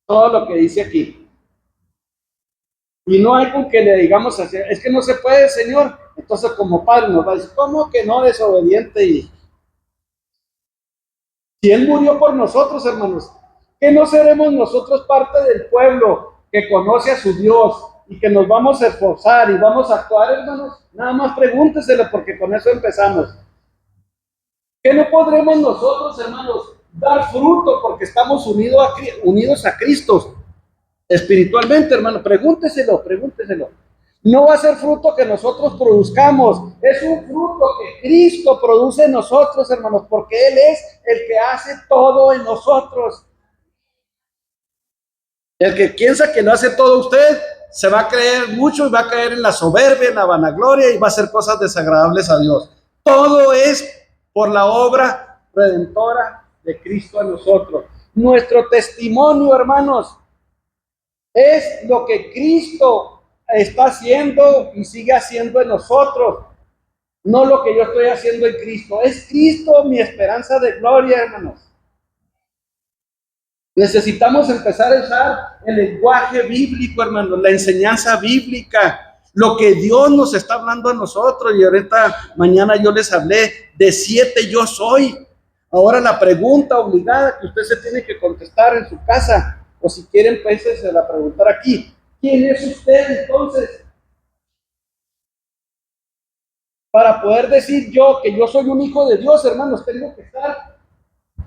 todo lo que dice aquí. Y no hay con que le digamos así: es que no se puede, Señor. Entonces, como padre nos va a decir: ¿cómo que no, desobediente? Y si Él murió por nosotros, hermanos, ¿qué no seremos nosotros parte del pueblo que conoce a su Dios y que nos vamos a esforzar y vamos a actuar, hermanos? Nada más pregúnteselo, porque con eso empezamos. ¿Qué no podremos nosotros, hermanos, dar fruto porque estamos unidos a Cristo espiritualmente, hermano? Pregúnteselo, pregúnteselo. No va a ser fruto que nosotros produzcamos, es un fruto que Cristo produce en nosotros, hermanos, porque Él es el que hace todo en nosotros. El que piensa que lo hace todo usted, se va a creer mucho y va a caer en la soberbia, en la vanagloria, y va a hacer cosas desagradables a Dios. Todo es por la obra redentora de Cristo en nosotros. Nuestro testimonio, hermanos, es lo que Cristo está haciendo y sigue haciendo en nosotros, no lo que yo estoy haciendo en Cristo. Es Cristo mi esperanza de gloria, hermanos. Necesitamos empezar a usar el lenguaje bíblico, hermanos, la enseñanza bíblica, lo que Dios nos está hablando a nosotros. Y ahorita, mañana yo les hablé de 7 yo soy. Ahora la pregunta obligada que usted se tiene que contestar en su casa, o si quieren, pues se la preguntar aquí: ¿quién es usted entonces? Para poder decir yo que yo soy un hijo de Dios, hermanos, tengo que estar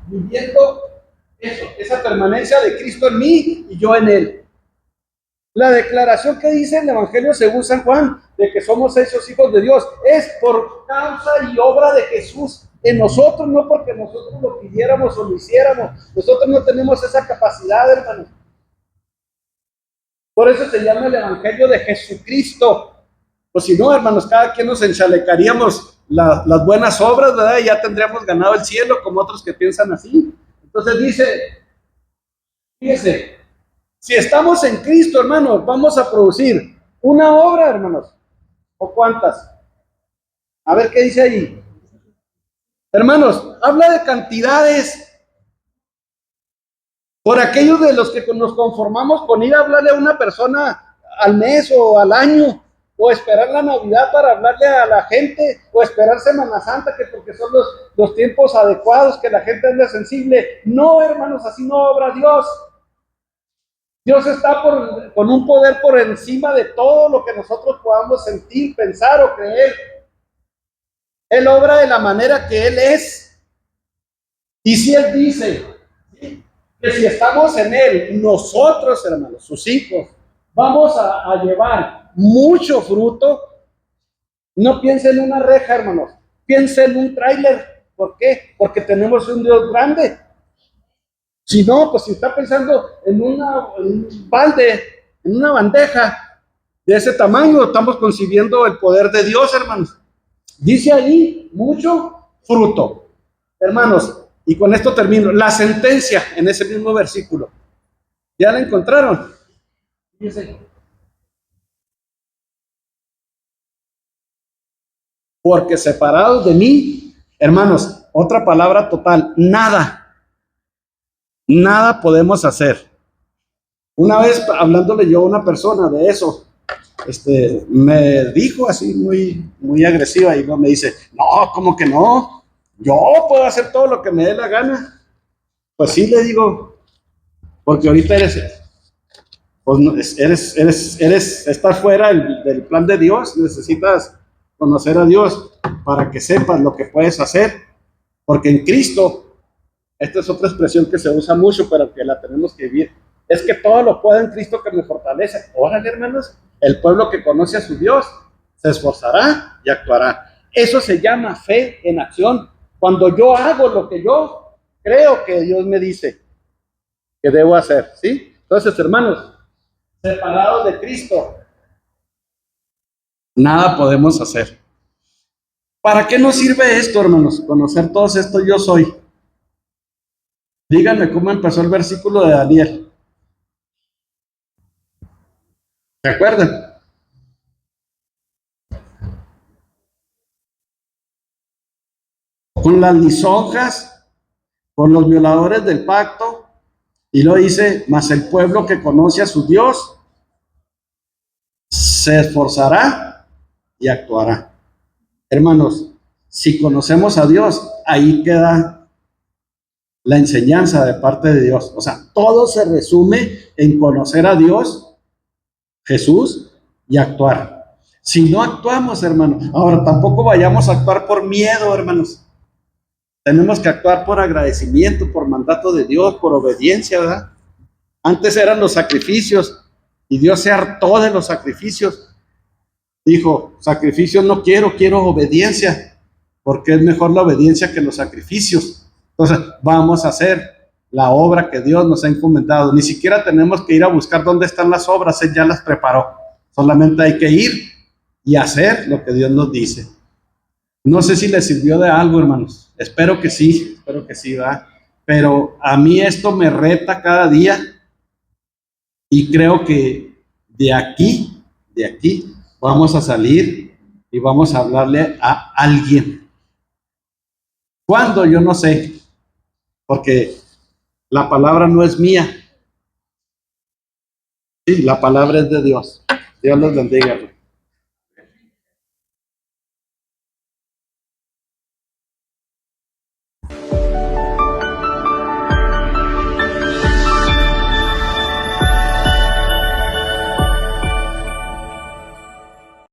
viviendo eso, esa permanencia de Cristo en mí y yo en Él. La declaración que dice el Evangelio según San Juan, de que somos esos hijos de Dios, es por causa y obra de Jesús en nosotros, no porque nosotros lo pidiéramos o lo hiciéramos. Nosotros no tenemos esa capacidad, hermanos. Por eso se llama el Evangelio de Jesucristo. Pues si no, hermanos, cada quien nos enchalecaríamos las buenas obras, ¿verdad? Y ya tendríamos ganado el cielo, como otros que piensan así. Entonces dice, fíjese, si estamos en Cristo, hermanos, vamos a producir una obra, hermanos. ¿O cuántas? A ver qué dice ahí. Hermanos, habla de cantidades. Por aquellos de los que nos conformamos con ir a hablarle a una persona al mes o al año, o esperar la Navidad para hablarle a la gente, o esperar Semana Santa, que porque son los tiempos adecuados, que la gente anda sensible. No, hermanos, así no obra Dios. Dios está con un poder por encima de todo lo que nosotros podamos sentir, pensar o creer. Él obra de la manera que Él es. Y si Él dice que si estamos en Él, nosotros, hermanos, sus hijos, vamos a llevar mucho fruto, no piense en una reja, hermanos, piense en un tráiler. ¿Por qué? Porque tenemos un Dios grande. Si no, pues si está pensando en un balde, en una bandeja de ese tamaño, estamos concibiendo el poder de Dios, hermanos. Dice ahí, mucho fruto. Hermanos, y con esto termino, la sentencia en ese mismo versículo. ¿Ya la encontraron? Dice, porque separados de mí, hermanos, otra palabra total, nada. Nada podemos hacer. Una vez hablándole yo a una persona de eso, me dijo así muy agresiva y no me dice, no, ¿cómo que no? Yo puedo hacer todo lo que me dé la gana. Pues sí, le digo, porque ahorita estás fuera del plan de Dios, necesitas conocer a Dios para que sepas lo que puedes hacer, porque en Cristo, esta es otra expresión que se usa mucho, pero que la tenemos que vivir, es que todo lo puedo en Cristo que me fortalece. Órale, hermanos, el pueblo que conoce a su Dios se esforzará y actuará. Eso se llama fe en acción. Cuando yo hago lo que yo creo que Dios me dice que debo hacer, ¿sí? Entonces, hermanos, separados de Cristo, nada podemos hacer. ¿Para qué nos sirve esto, hermanos? Conocer todos estos yo soy. Díganme cómo empezó el versículo de Daniel. ¿Se acuerdan? Con las lisonjas, con los violadores del pacto, y lo dice, mas el pueblo que conoce a su Dios se esforzará y actuará. Hermanos, si conocemos a Dios, ahí queda la enseñanza de parte de Dios. O sea, todo se resume en conocer a Dios, Jesús, y actuar. Si no actuamos, hermanos, ahora tampoco vayamos a actuar por miedo, hermanos. Tenemos que actuar por agradecimiento, por mandato de Dios, por obediencia, ¿verdad? Antes eran los sacrificios y Dios se hartó de los sacrificios. Dijo, sacrificios no quiero, quiero obediencia, porque es mejor la obediencia que los sacrificios. Entonces, vamos a hacer la obra que Dios nos ha encomendado. Ni siquiera tenemos que ir a buscar dónde están las obras, Él ya las preparó. Solamente hay que ir y hacer lo que Dios nos dice. No sé si les sirvió de algo, hermanos. Espero que sí, ¿verdad? Pero a mí esto me reta cada día y creo que de aquí, vamos a salir y vamos a hablarle a alguien. ¿Cuándo? Yo no sé, porque la palabra no es mía. Sí, la palabra es de Dios. Dios los bendiga.